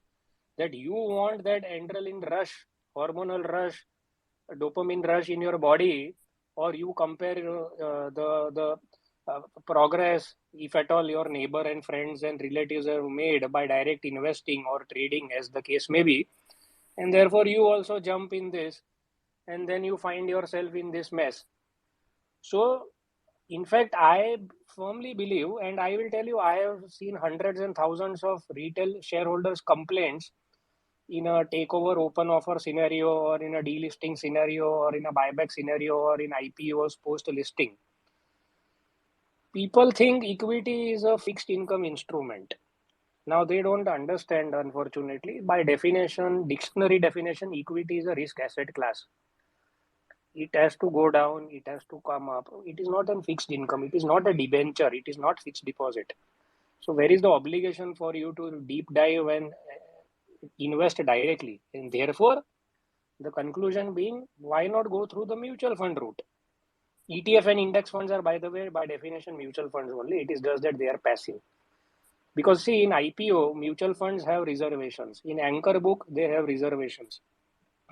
that you want that adrenaline rush, hormonal rush, dopamine rush in your body, or you compare the progress, if at all, your neighbor and friends and relatives have made by direct investing or trading, as the case may be, and therefore you also jump in this, and then you find yourself in this mess. So, in fact, I firmly believe, and I will tell you, I have seen hundreds and thousands of retail shareholders' complaints in a takeover open offer scenario, or in a delisting scenario, or in a buyback scenario, or in IPOs post listing. People think equity is a fixed income instrument. Now they don't understand, unfortunately. By definition, dictionary definition, equity is a risk asset class. It has to go down, it has to come up. It is not a fixed income, it is not a debenture, it is not fixed deposit. So where is the obligation for you to deep dive and invest directly? And therefore, the conclusion being, why not go through the mutual fund route? ETF and index funds are, by the way, by definition, mutual funds only. It is just that they are passive. Because see, in IPO, mutual funds have reservations. In anchor book, they have reservations.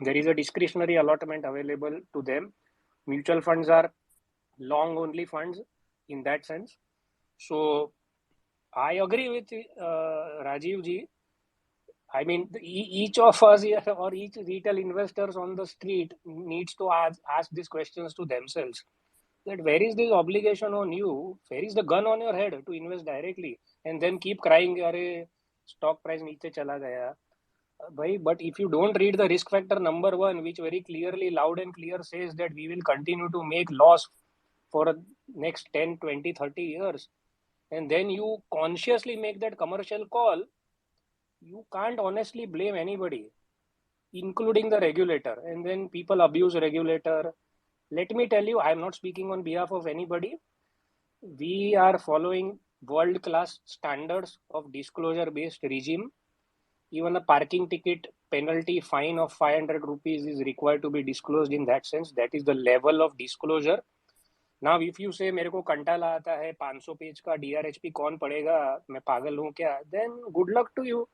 There is a discretionary allotment available to them. Mutual funds are long only funds in that sense. So I agree with Rajiv ji. I mean, each of us here, or each retail investors on the street, needs to ask these questions to themselves. That where is this obligation on you? Where is the gun on your head to invest directly? And then keep crying, "Arey, stock price niche chala gaya." Bhai, but if you don't read the risk factor number 1, which very clearly, loud and clear says that we will continue to make loss for next 10, 20, 30 years, and then you consciously make that commercial call, you can't honestly blame anybody, including the regulator. And then people abuse regulator. Let me tell you, I'm not speaking on behalf of anybody. We are following world-class standards of disclosure-based regime. Even a parking ticket penalty fine of 500 rupees is required to be disclosed in that sense. That is the level of disclosure. Now, if you say, मेरे को कंटाला आता है 500 page का DRHP कौन पढ़ेगा, मैं पागल हूँ क्या, then good luck to you.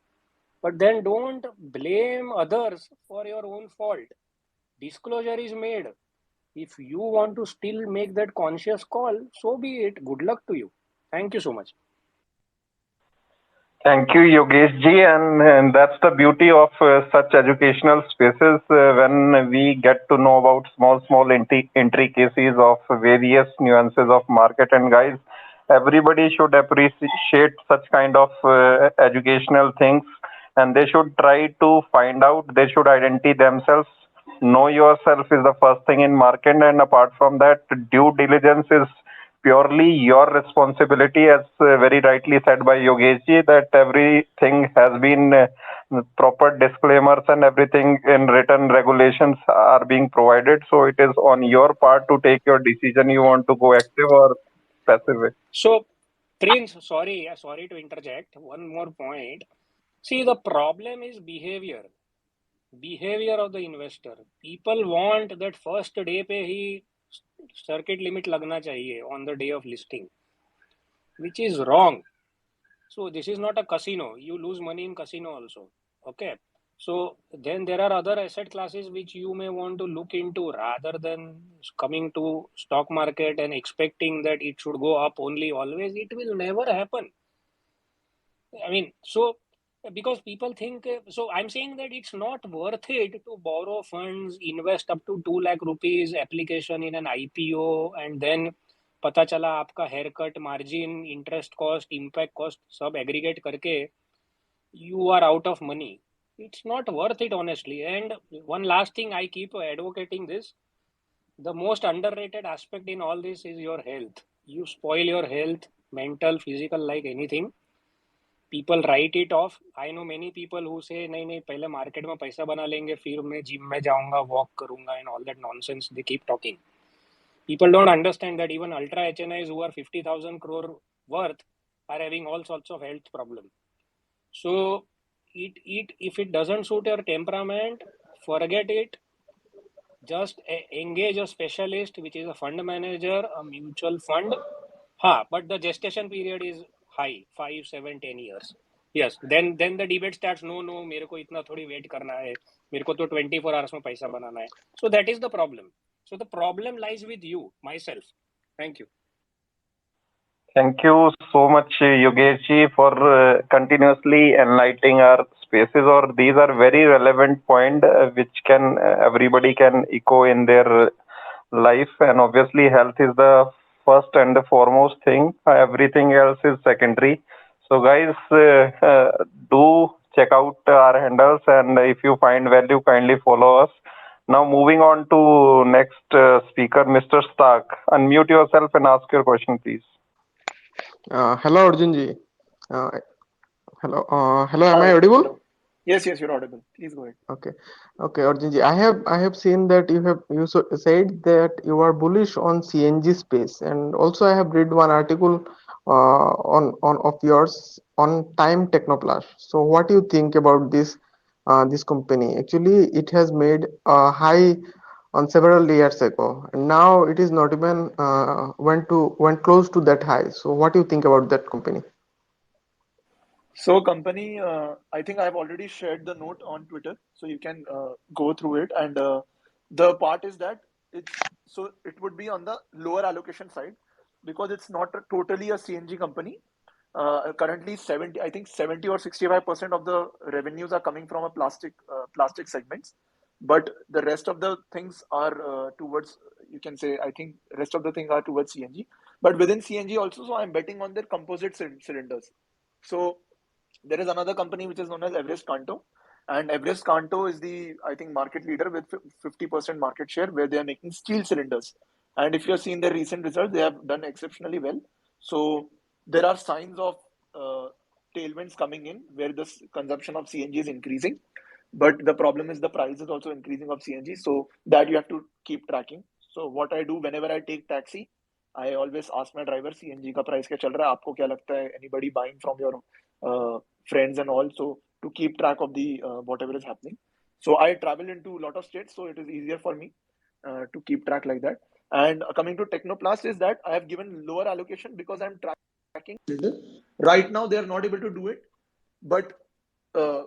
But then don't blame others for your own fault. Disclosure is made. If you want to still make that conscious call, so be it. Good luck to you. Thank you so much. Thank you, Yogesh ji, and that's the beauty of such educational spaces when we get to know about small intricacies of various nuances of market. And guys, everybody should appreciate such kind of educational things, and they should try to find out. They should identify themselves. Know yourself is the first thing in market, and apart from that, due diligence is purely your responsibility, as very rightly said by Yogesh ji, that everything has been proper disclaimers and everything in written regulations are being provided. So it is on your part to take your decision. You want to go active or passive. So, Prince, sorry to interject. One more point. See, the problem is behavior of the investor. People want that first day पे ही circuit limit लगना चाहिए on the day of listing, which is wrong. So this is not a casino. You lose money in casino also. Okay. So then there are other asset classes which you may want to look into rather than coming to stock market and expecting that it should go up only always. It will never happen. I mean, so because people think, so I'm saying that it's not worth it to borrow funds, invest up to 2 lakh rupees application in an IPO, and then पता चला आपका haircut, margin, interest cost, impact cost सब aggregate करके you are out of money. It's not worth it, honestly. And one last thing, I keep advocating this. The most underrated aspect in all this is your health. You spoil your health, mental, physical, like anything. People write it off. I know many people who say नहीं नहीं पहले market में पैसा बना लेंगे फिर मैं gym में जाऊंगा वॉक करूंगा and all that nonsense they keep talking. People don't understand that even ultra HNIs who are 50,000 crore worth are having all sorts of health problems. So if it doesn't suit your temperament, forget it. Just engage a specialist, which is a fund manager, a mutual fund. But the gestation period is high, 5, 7, 10 years. Yes, then the debate starts. No, मेरे को इतना थोड़ी wait करना है. मेरे को तो 24 hours में पैसा बनाना है. So that is the problem. So the problem lies with you, myself. Thank you. Thank you so much, Yogesh ji, for continuously enlightening our spaces. Or these are very relevant point which can everybody can echo in their life. And obviously, health is the first and the foremost thing. Everything else is secondary. So, guys, do check out our handles, and if you find value, kindly follow us. Now, moving on to next speaker, Mr. Stark. Unmute yourself and ask your question, please. Hello, Arjun ji. Hello. Am I audible? Hello. Yes, you're audible. Please go ahead. Okay, Arjun ji. I have seen that you said that you are bullish on CNG space, and also I have read one article on of yours on Time Technoplast. So, what do you think about this company? Actually, it has made a high on several years ago, and now it is not even went close to that high. So, what do you think about that company? So company, I think I've already shared the note on Twitter, so you can go through it. And the part is that it would be on the lower allocation side because it's not totally a CNG company. Currently, 70 or 65% of the revenues are coming from a plastic segments, but the rest of the things are towards, you can say, I think rest of the things are towards CNG. But within CNG also, so I'm betting on their composite cylinders. So there is another company which is known as Everest Kanto, and Everest Kanto is the, I think, market leader with 50% market share, where they are making steel cylinders. And if you have seen their recent results, they have done exceptionally well. So there are signs of tailwinds coming in where the consumption of CNG is increasing. But the problem is the price is also increasing of CNG, so that you have to keep tracking. So what I do whenever I take taxi, I always ask my driver, CNG का price क्या चल रहा है, आपको क्या लगता है, anybody buying from your friends and all, so to keep track of the whatever is happening. So I travel into a lot of states, so it is easier for me to keep track like that. And coming to Technoplast is that I have given lower allocation because I'm tracking. Right now they are not able to do it, but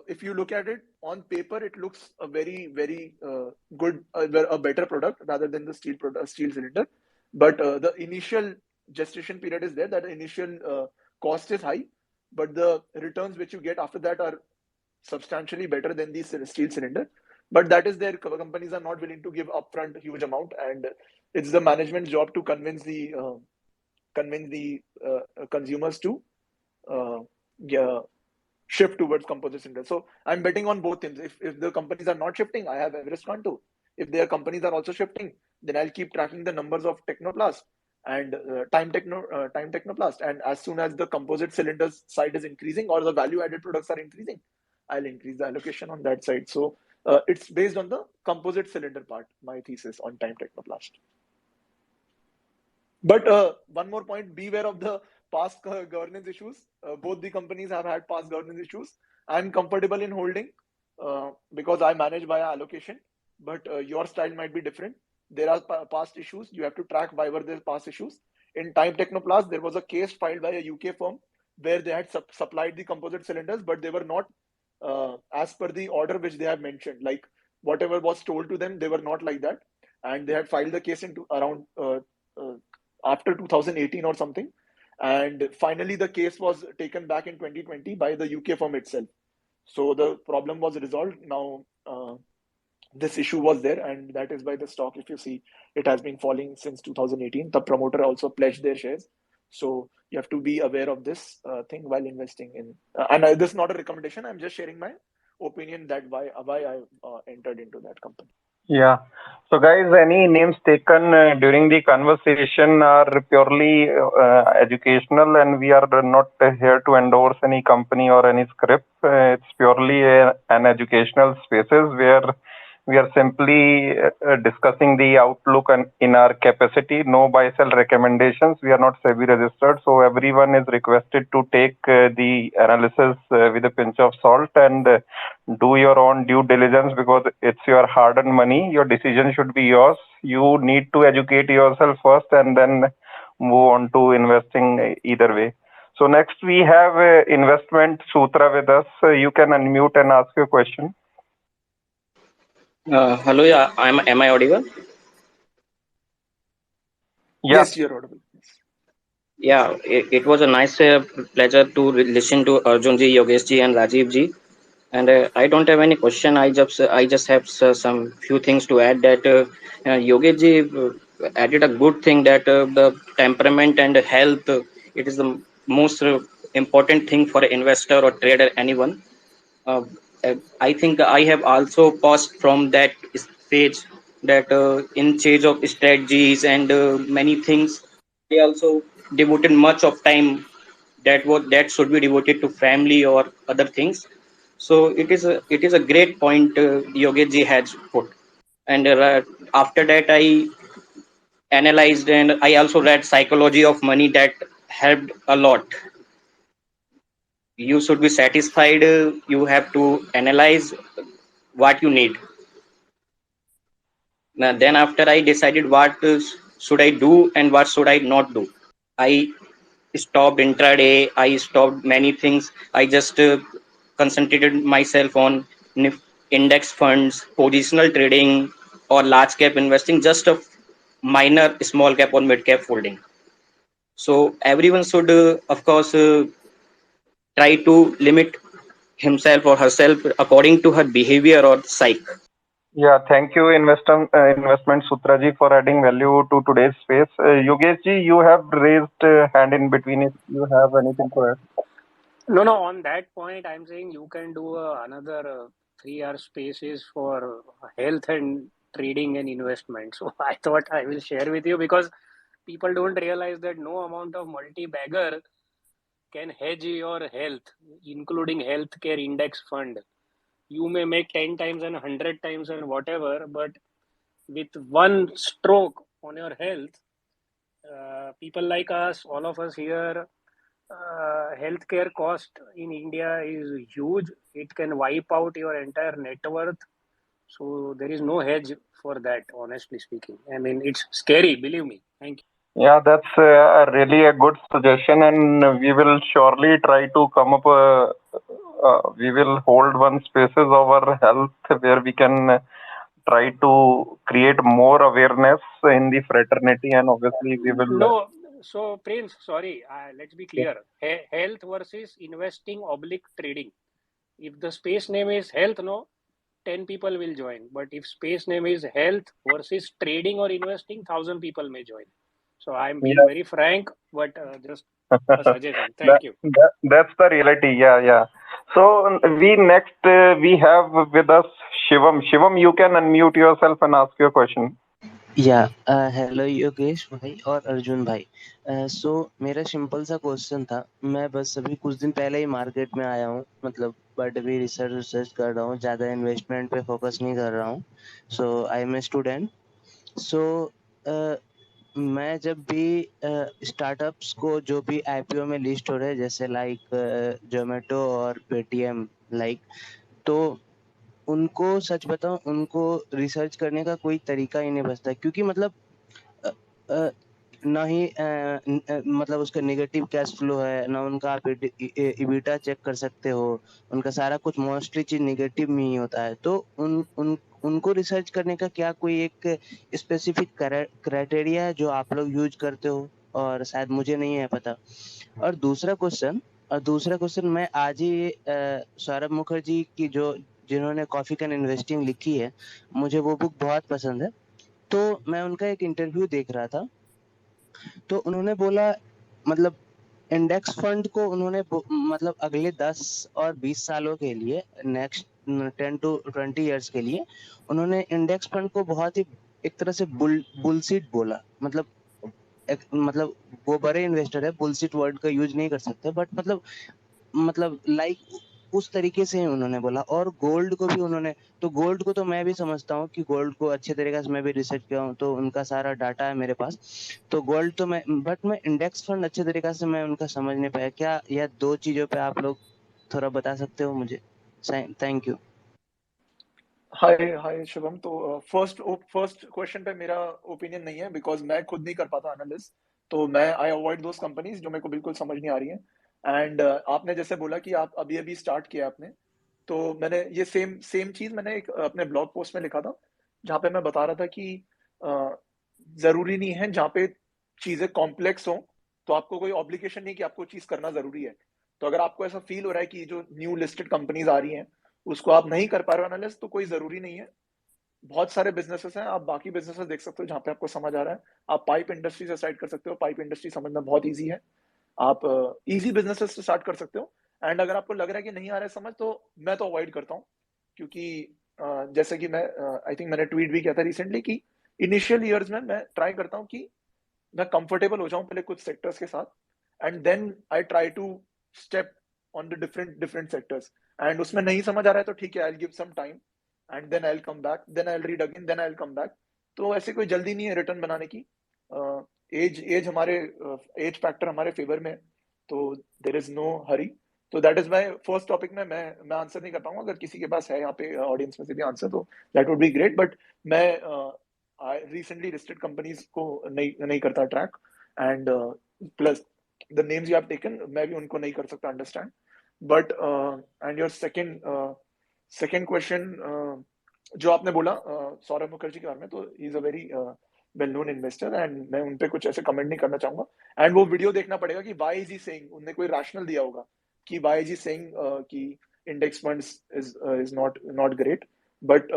if you look at it on paper, it looks a very good, a better product rather than the steel cylinder. But the initial gestation period is there, that the initial cost is high, but the returns which you get after that are substantially better than the steel cylinder. But that is their companies are not willing to give upfront huge amount, and it's the management's job to convince the consumers to shift towards composite cylinder. So I'm betting on both things. If the companies are not shifting, I have Everest Kanto. If their companies are also shifting, then I'll keep tracking the numbers of Technoplast and Time Technoplast. And as soon as the composite cylinders side is increasing or the value added products are increasing, I'll increase the allocation on that side. So it's based on the composite cylinder part, my thesis on Time Technoplast. But one more point, beware of the past governance issues. Both the companies have had past governance issues. I'm comfortable in holding because I manage via allocation, but your style might be different. There are past issues. You have to track why were there past issues. In Time Technoplast, there was a case filed by a UK firm where they had supplied the composite cylinders, but they were not as per the order which they have mentioned. Like whatever was told to them, they were not like that, and they had filed the case into around uh, after 2018 or something. And finally, the case was taken back in 2020 by the UK firm itself. So the problem was resolved. Now this issue was there, and that is why the stock, if you see, it has been falling since 2018. The promoter also pledged their shares. So you have to be aware of this thing while investing in. And this is not a recommendation. I'm just sharing my opinion that why I entered into that company. Yeah. So, guys, any names taken during the conversation are purely educational, and we are not here to endorse any company or any script. It's purely an educational spaces where we are simply discussing the outlook and in our capacity. No buy sell recommendations. We are not SEBI registered, so everyone is requested to take the analysis with a pinch of salt and do your own due diligence, because it's your hard-earned money. Your decision should be yours. You need to educate yourself first and then move on to investing either way. So next we have Investment Sutra with us. You can unmute and ask your question. Hello, yeah, am I audible? Yeah. Yes, you're audible. Yeah, it was a nice pleasure to listen to Arjun ji, Yogesh ji, and Rajiv ji. And I don't have any question. I just have some few things to add. That Yogesh ji added a good thing, that the temperament and health, it is the most important thing for an investor or trader, anyone. uh, I think I have also passed from that stage, that in change of strategies and many things, I also devoted much of time that should be devoted to family or other things. So it is a great point Yogesh ji has put. And after that, I analyzed and I also read Psychology of Money, that helped a lot. You should be satisfied. You have to analyze what you need. Now, then after I decided what should I do and what should I not do. I stopped intraday. I stopped many things. I just concentrated myself on index funds, positional trading, or large cap investing, just a minor small cap or mid cap holding. So everyone should, of course, try to limit himself or herself according to her behavior or psyche. Yeah, thank you, Investment Sutra ji, for adding value to today's space. Yogesh ji, you have raised hand in between. If you have anything to add. No, on that point, I'm saying you can do another 3 hour spaces for health and trading and investment. So I thought I will share with you, because people don't realize that no amount of multi-bagger can hedge your health, including healthcare index fund. You may make 10 times and 100 times and whatever, but with one stroke on your health, people like us, all of us here, healthcare cost in India is huge. It can wipe out your entire net worth. So there is no hedge for that, honestly speaking. I mean, it's scary, believe me. Thank you. Yeah, that's really a good suggestion, and we will surely try to come up. We will hold one spaces over health where we can try to create more awareness in the fraternity, and obviously we will. No, so Prince, sorry, let's be clear. Health versus investing oblique trading. If the space name is health, no, 10 people will join. But if space name is health versus trading or investing, 1,000 people may join. So I'm being very frank, but just a suggestion. Thank you. That's the reality. Yeah. So we have with us Shivam. Shivam, you can unmute yourself and ask your question. या hello Yogesh भाई और अर्जुन भाई। सो मेरा simple सा question था। मैं बस अभी कुछ दिन पहले ही मार्केट में आया हूँ, मतलब बट अभी रिसर्च कर रहा हूँ, ज़्यादा इन्वेस्टमेंट पे फोकस नहीं कर रहा हूँ। सो आई एम ए स्टूडेंट। सो मैं जब भी स्टार्टअप्स को जो भी आईपीओ में लिस्ट हो रहे हैं, जैसे लाइक जोमेटो और पेटीएम लाइक, तो उनको सच बताऊं, उनको रिसर्च करने का कोई तरीका ही नहीं बचता, क्योंकि मतलब ना ही मतलब उसका नेगेटिव कैश फ्लो है, ना उनका आप इबिटा चेक कर सकते हो, उनका सारा कुछ मोस्टली चीज नेगेटिव में ही होता है। तो उनको रिसर्च करने का क्या कोई एक स्पेसिफिक क्राइटेरिया है जो आप लोग यूज करते हो, और शायद मुझे नहीं है पता। और दूसरा क्वेश्चन मैं आज ही सौरभ मुखर्जी की जिन्होंने कॉफी कैन इन्वेस्टिंग लिखी है, मुझे वो बुक बहुत पसंद है। तो मैं उनका एक इंटरव्यू देख रहा था, तो उन्होंने बोला मतलब इंडेक्स फंड को उन्होंने मतलब अगले 10 और 20 सालों के लिए, नेक्स्ट 10 to 20 इयर्स के लिए उन्होंने इंडेक्स फंड को बहुत ही एक तरह से बुलशिट बोला। मतलब वो बड़े इन्वेस्टर है, बुलशिट वर्ड का यूज नहीं कर सकते, बट मतलब लाइक उस तरीके से ही उन्होंने बोला। और गोल्ड को भी उन्होंने, तो गोल्ड को तो मैं भी समझता हूँ कि गोल्ड को अच्छे तरीके से मैं भी रिसर्च किया हूँ, तो उनका सारा डाटा है मेरे पास। तो गोल्ड तो मैं इंडेक्स फंड अच्छे तरीके से मैं उनका समझ नहीं पाया। क्या यह दो चीजों पे आप लोग थोड़ा बता सकते हो मुझे? Thank you. Hi hi Shubham. तो फर्स्ट क्वेश्चन पे मेरा ओपिनियन नहीं है, बिकॉज मैं खुद नहीं कर पाता एनालिस्ट। तो मैं आई अवॉइड दोस कंपनीज जो मेरे को बिल्कुल समझ नहीं आ रही हैं। एंड आपने जैसे बोला कि आप अभी अभी स्टार्ट किया आपने, तो मैंने ये सेम सेम चीज मैंने एक अपने ब्लॉग पोस्ट में लिखा था, जहाँ पे मैं बता रहा था कि जरूरी नहीं है जहाँ पे चीजें कॉम्प्लेक्स हो तो आपको कोई ऑब्लिगेशन नहीं कि आपको चीज करना जरूरी है। तो अगर आपको ऐसा फील हो रहा है कि जो न्यू लिस्टेड कंपनीज आ रही हैं उसको आप नहीं कर पा रहे हो एनालिस्ट, तो कोई जरूरी नहीं है। बहुत सारे बिजनेसेस हैं, आप बाकी बिजनेसेस देख सकते हो जहाँ पे आपको समझ आ रहा है। आप पाइप इंडस्ट्री से स्टार्ट कर सकते हो, पाइप इंडस्ट्री समझना बहुत ईजी है। आप इजी बिजनेसेस से स्टार्ट कर सकते हो। एंड अगर आपको लग रहा है कि नहीं आ रहा है समझ, तो मैं तो अवॉइड करता हूँ। क्योंकि जैसे कि मैं आई थिंक मैंने ट्वीट भी किया था रिसेंटली कि इनिशियल ईयर्स में मैं ट्राई करता हूँ कि मैं कंफर्टेबल हो जाऊं पहले कुछ सेक्टर्स के साथ, and then I try to step on the different different sectors. And उसमें नहीं समझ आ रहा है तो ठीक है, I will give some time and then I will come back, then I will read again, then I will come back. तो ऐसे कोई जल्दी नहीं है रिटर्न बनाने की। एज हमारे एज फैक्टर हमारे फेवर में है, तो देर इज नो हरी। तो that is my first topic में मैं आंसर नहीं कर पाऊंगा। अगर किसी के पास है यहाँ पे ऑडियंस में से भी आंसर, तो that would be great. But मैं रिसेंटली लिस्टेड कंपनीज को नहीं करता track, and plus the names you have taken मैं भी उनको नहीं कर सकता understand. But and your second question जो आपने बोला सौरभ मुखर्जी के बारे में, तो he is a very well known investor, and मैं उन पे कुछ ऐसे कमेंट नहीं करना चाहूंगा। एंड वो वीडियो देखना पड़ेगा कि वाई इज ही सेइंग, उनने कोई रैशनल दिया होगा कि वाई इज ही सेइंग कि index funds is not great. But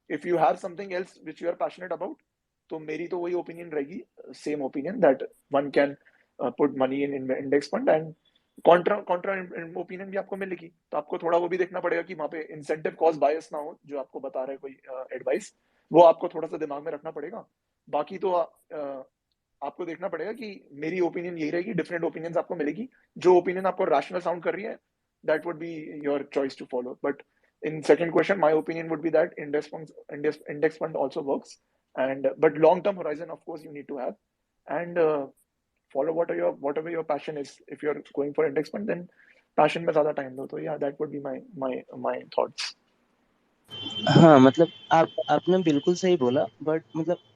if you have something else which you are passionate about, तो मेरी तो वही ओपिनियन रहेगी, same opinion, that one can put money in index fund. And contra contra opinion भी आपको मिलेगी, तो आपको थोड़ा वो भी देखना पड़ेगा कि वहां पे इंसेंटिव कॉस्ट बायस ना हो, जो आपको बता रहा है कोई एडवाइस, वो आपको थोड़ा सा दिमाग में रखना पड़ेगा। बाकी तो आपको देखना पड़ेगा कि मेरी ओपिनियन यही रहेगी, डिफरेंट ओपिनियंस आपको मिलेगी। जो ओपिनियन आपको रैशनल साउंड कर रही है, that would be your choice to follow. But in second question, my opinion would be that index fund also works, and but long term horizon of course you need to have, and follow whatever your passion is. If you're going for index fund, then passion में ज़्यादा time दो। तो yeah, that would be my thoughts. हाँ, मतलब आपने बिल्कुल सही बोला, बट मतलब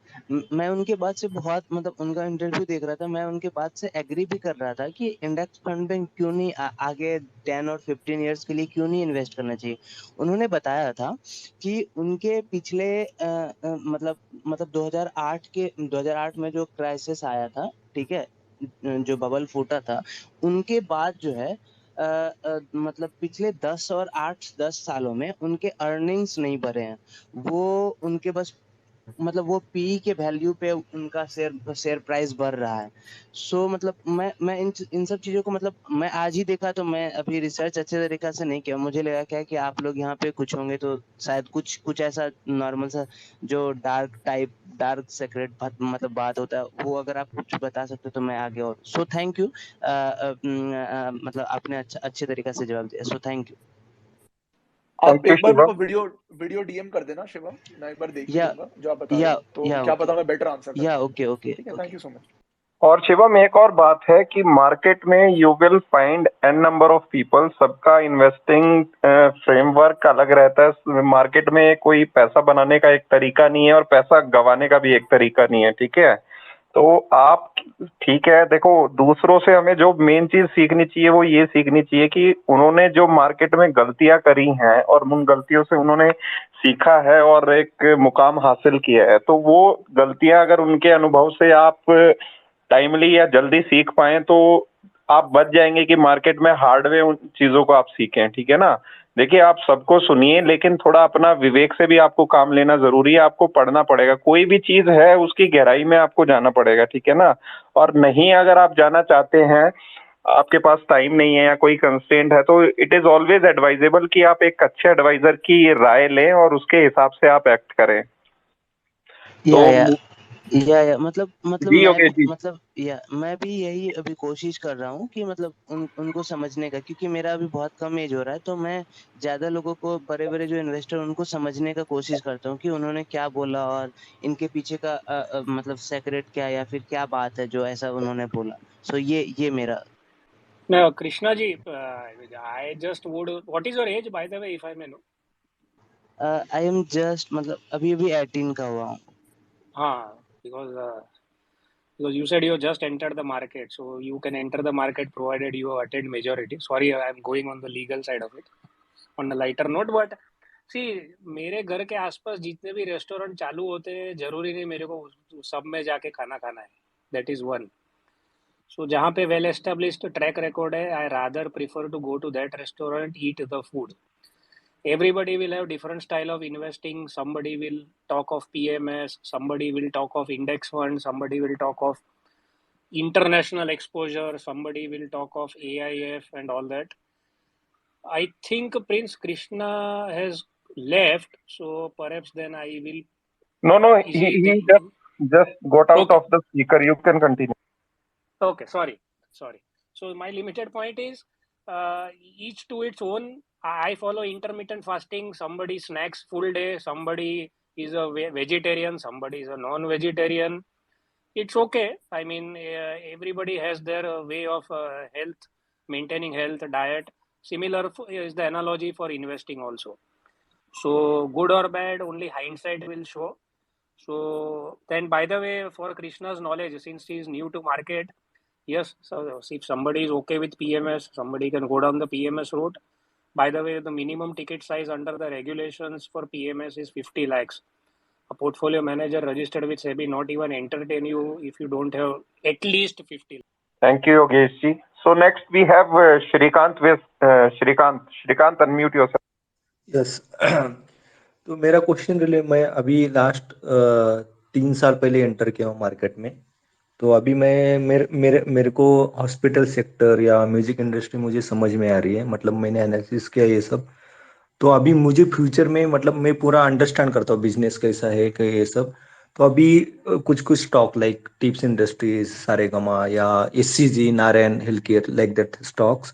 मैं उनके बात से बहुत मतलब उनका इंटरव्यू देख रहा था, मैं उनके बात से एग्री भी कर रहा था कि इंडेक्स फंड में क्यों नहीं आगे 10 और 15 इयर्स के लिए क्यों नहीं इन्वेस्ट करना चाहिए। उन्होंने बताया था कि उनके पिछले मतलब 2008 में जो क्राइसिस आया था, ठीक है, जो बबल फूटा था, उनके बाद जो है मतलब पिछले 10 सालों में उनके अर्निंग्स नहीं बढ़े हैं। वो उनके बस मतलब वो पी के वैल्यू पे उनका शेयर प्राइस बढ़ रहा है। सो मतलब मैं इन सब चीजों को मतलब मैं आज ही देखा, तो मैं अभी रिसर्च अच्छे तरीके से नहीं किया। मुझे लगा क्या कि आप लोग यहाँ पे कुछ होंगे, तो शायद कुछ ऐसा नॉर्मल सा जो डार्क सीक्रेट मतलब बात होता है, वो अगर आप कुछ बता सकते तो मैं आगे। और सो थैंक यू, मतलब आपने अच्छे तरीके से जवाब दिया, सो थैंक यू। आप एक बार मेरे को वीडियो डीएम कर देना शिवम, मैं एक बार देख ही लूंगा जो आप बता रहे हो, तो क्या पता मैं बेटर आंसर कर दूं। ओके, ठीक है, थैंक यू सो मच। और शिवम एक और बात है कि मार्केट में you will find an number of people, सबका इन्वेस्टिंग फ्रेमवर्क अलग रहता है। मार्केट में कोई पैसा बनाने का एक तरीका नहीं है और पैसा गंवाने का भी एक तरीका नहीं है, ठीक है। तो आप ठीक है, देखो दूसरों से हमें जो मेन चीज सीखनी चाहिए वो ये सीखनी चाहिए कि उन्होंने जो मार्केट में गलतियां करी हैं और उन गलतियों से उन्होंने सीखा है और एक मुकाम हासिल किया है, तो वो गलतियां अगर उनके अनुभव से आप टाइमली या जल्दी सीख पाए तो आप बच जाएंगे कि मार्केट में हार्डवे उन चीजों को आप सीखें। ठीक है ना? देखिए, आप सबको सुनिए, लेकिन थोड़ा अपना विवेक से भी आपको काम लेना जरूरी है। आपको पढ़ना पड़ेगा, कोई भी चीज है उसकी गहराई में आपको जाना पड़ेगा। ठीक है ना? और नहीं, अगर आप जाना चाहते हैं, आपके पास टाइम नहीं है या कोई कंस्ट्रेंट है, तो इट इज ऑलवेज एडवाइजेबल कि आप एक अच्छे एडवाइजर की राय लें और उसके हिसाब से आप एक्ट करें। तो या मतलब जी मैं योगेश जी। मतलब या मैं भी यही अभी कोशिश कर रहा हूँ कि मतलब उनको समझने का, क्योंकि मेरा अभी बहुत कम एज हो रहा है, तो मैं ज्यादा लोगों को, बड़े बड़े जो इन्वेस्टर, उनको समझने का कोशिश करता हूँ कि उन्होंने क्या बोला और इनके पीछे का मतलब सेक्रेट क्या, या फिर क्या बात है जो ऐसा उन्होंने बोला। सो ये मेरा Now, Krishna ji, I just would. What is your age, by the way, if I may know? I am just मतलब अभी अभी 18 का हुआ हूँ। Because you said you just entered the market, so you can enter the market provided you have attained majority. Sorry, I'm going on the legal side of it. On a lighter note, but see, मेरे घर के आसपास जितने भी restaurant चालू होते हैं, जरूरी नहीं मेरे को सब में जाके खाना खाना है. That is one. So जहाँ पे well established track record है, I rather prefer to go to that restaurant, eat the food. Everybody will have different style of investing. Somebody will talk of PMS, somebody will talk of index fund, somebody will talk of international exposure, somebody will talk of AIF and all that. I think Prince Krishna has left, so perhaps then I will. No, Is he just got out Okay. of the speaker. You can continue. Okay, sorry. So my limited point is, each to its own. I follow intermittent fasting. Somebody snacks full day. Somebody is a vegetarian. Somebody is a non-vegetarian. It's okay. I mean, everybody has their way of health, maintaining health, diet. Similar is the analogy for investing also. So good or bad, only hindsight will show. So then, by the way, for Krishna's knowledge, since he is new to market, yes, so if somebody is okay with PMS, somebody can go down the PMS route. By the way, the minimum ticket size under the regulations for PMS is 50 lakhs. A portfolio manager registered with SEBI not even entertain you if you don't have at least 50 lakhs. Thank you, Yogesh ji. So next we have Shrikant with Shrikant. Shrikant, unmute yourself. Yes तो मेरा question relay, मैं अभी last 3 साल पहले enter किया हूँ market में। तो अभी मैं मेरे को हॉस्पिटल सेक्टर या म्यूजिक इंडस्ट्री मुझे समझ में आ रही है, मतलब मैंने एनालिसिस किया ये सब। तो अभी मुझे फ्यूचर में मतलब मैं पूरा अंडरस्टैंड करता हूँ बिजनेस कैसा है कि ये सब। तो अभी कुछ कुछ stock like tips industries, Saregama या SCG, Narayan health care, like that stocks.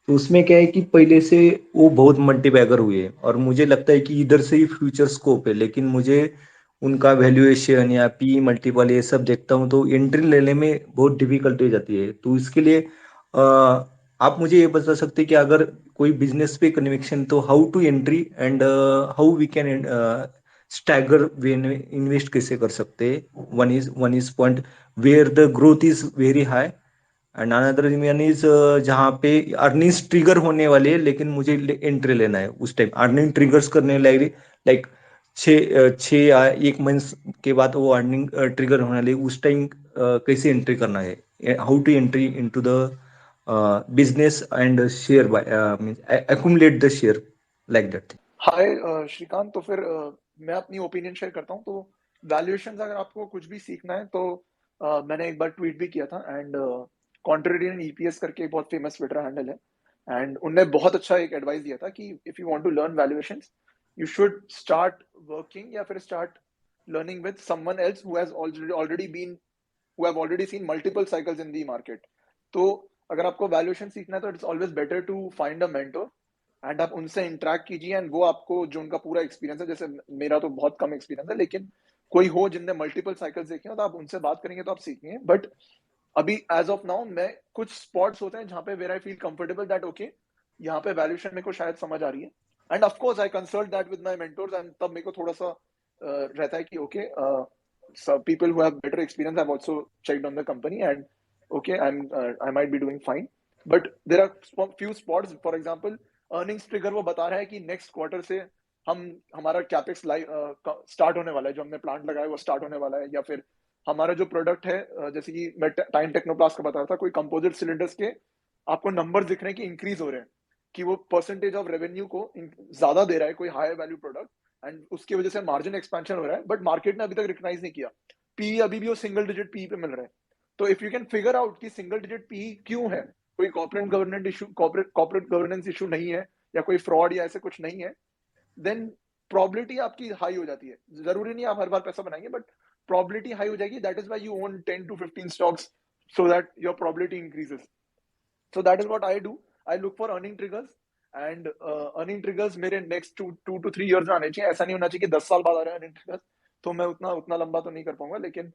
तो उसमें क्या है कि पहले से वो बहुत मल्टी बैगर हुए और मुझे लगता है कि इधर से ही फ्यूचर स्कोप है, लेकिन मुझे उनका वैल्यूएशन या पी मल्टीपल ये सब देखता हूँ तो एंट्री लेने में बहुत डिफिकल्टी हो जाती है। तो इसके लिए आप मुझे ये बता सकते हैं कि अगर कोई बिजनेस पे कन्विक्शन, तो how to entry and how we can stagger way invest कैसे कर सकते हैं। One is point where the growth is very high and another one is जहाँ पे अर्निंग्स ट्रिगर होने वाले हैं लेकिन मुझे एंट्री लेना है उस टाइम अर्निंग ट्रिगर्स करने लाइक 6 या 1 मंथ के बाद वो अर्निंग ट्रिगर होने वाले, उस टाइम कैसे एंट्री करना है, how to entry into the business and share by means accumulate the share like that thing. हाय श्रीकांत, तो फिर मैं अपनी ओपिनियन शेयर करता हूँ। तो वैल्यूएशंस अगर आपको कुछ भी सीखना है तो मैंने एक बार ट्वीट भी किया था, एंड कॉन्ट्रेरियन EPS करके एक बहुत फेमस ट्विटर हैंडल है, एंड उनने बहुत अच्छा एक एडवाइस दिया था कि if you want to learn valuations you should start working या फिर start learning with someone else who has already seen multiple cycles in the market. तो अगर आपको वैल्यूएशन सीखना है तो it's always better to find a mentor and आप उनसे इंटरेक्ट कीजिए, एंड वो आपको जो उनका पूरा एक्सपीरियंस है, जैसे मेरा तो बहुत कम एक्सपीरियंस है, लेकिन कोई हो जिनने मल्टीपल साइकिल्स देखे हो तो आप उनसे बात करेंगे तो आप सीखेंगे। बट अभी एज ऑफ नाउ मैं कुछ स्पॉट्स होते हैं जहां पे where I feel comfortable that okay यहाँ पे वैल्यूएशन मेरे को शायद समझ आ रही है, end of course I consult that with my mentors, and तब मेरे को थोड़ा सा रहता है कि okay some people who have better experience have also checked on the company, and okay, I might be doing fine. But there are few spots, for example, earnings trigger वो बता रहा है कि next quarter से हमारा capex start होने वाला है, जो हमने प्लांट लगाया वो स्टार्ट होने वाला है, या फिर हमारा जो प्रोडक्ट है, जैसे कि मैं टाइम टेक्नोप्लास्ट का बता रहा था, कोई कंपोजिट सिलेंडर्स के आपको नंबर दिख रहे हैं कि इंक्रीज हो रहे हैं, कि वो परसेंटेज ऑफ रेवेन्यू को ज्यादा दे रहा है कोई हाई वैल्यू प्रोडक्ट, एंड उसकी वजह से मार्जिन एक्सपेंशन हो रहा है, बट मार्केट ने अभी तक रिकॉग्नाइज नहीं किया। पी अभी भी वो सिंगल डिजिट पी पे मिल रहे हैं। तो if you can figure out कि सिंगल डिजिट पी क्यों है, कोई कॉर्पोरेट गवर्नेंस इशू नहीं है, या कोई फ्रॉड या ऐसे कुछ नहीं है, देन प्रोबेबिलिटी आपकी हाई हो जाती है। जरूरी नहीं आप हर बार पैसा बनाएंगे, बट प्रोबेबिलिटी हाई हो जाएगी। That is why you own 10 to 15 stocks, so that your probability increases. So that is what I do. I look for earning triggers, and earning triggers मेरे next two to 3 years में आने चाहिए। ऐसा नहीं होना चाहिए कि 10 साल बाद आ रहे हैं earning triggers, तो मैं उतना लंबा तो नहीं कर पाऊंगा, लेकिन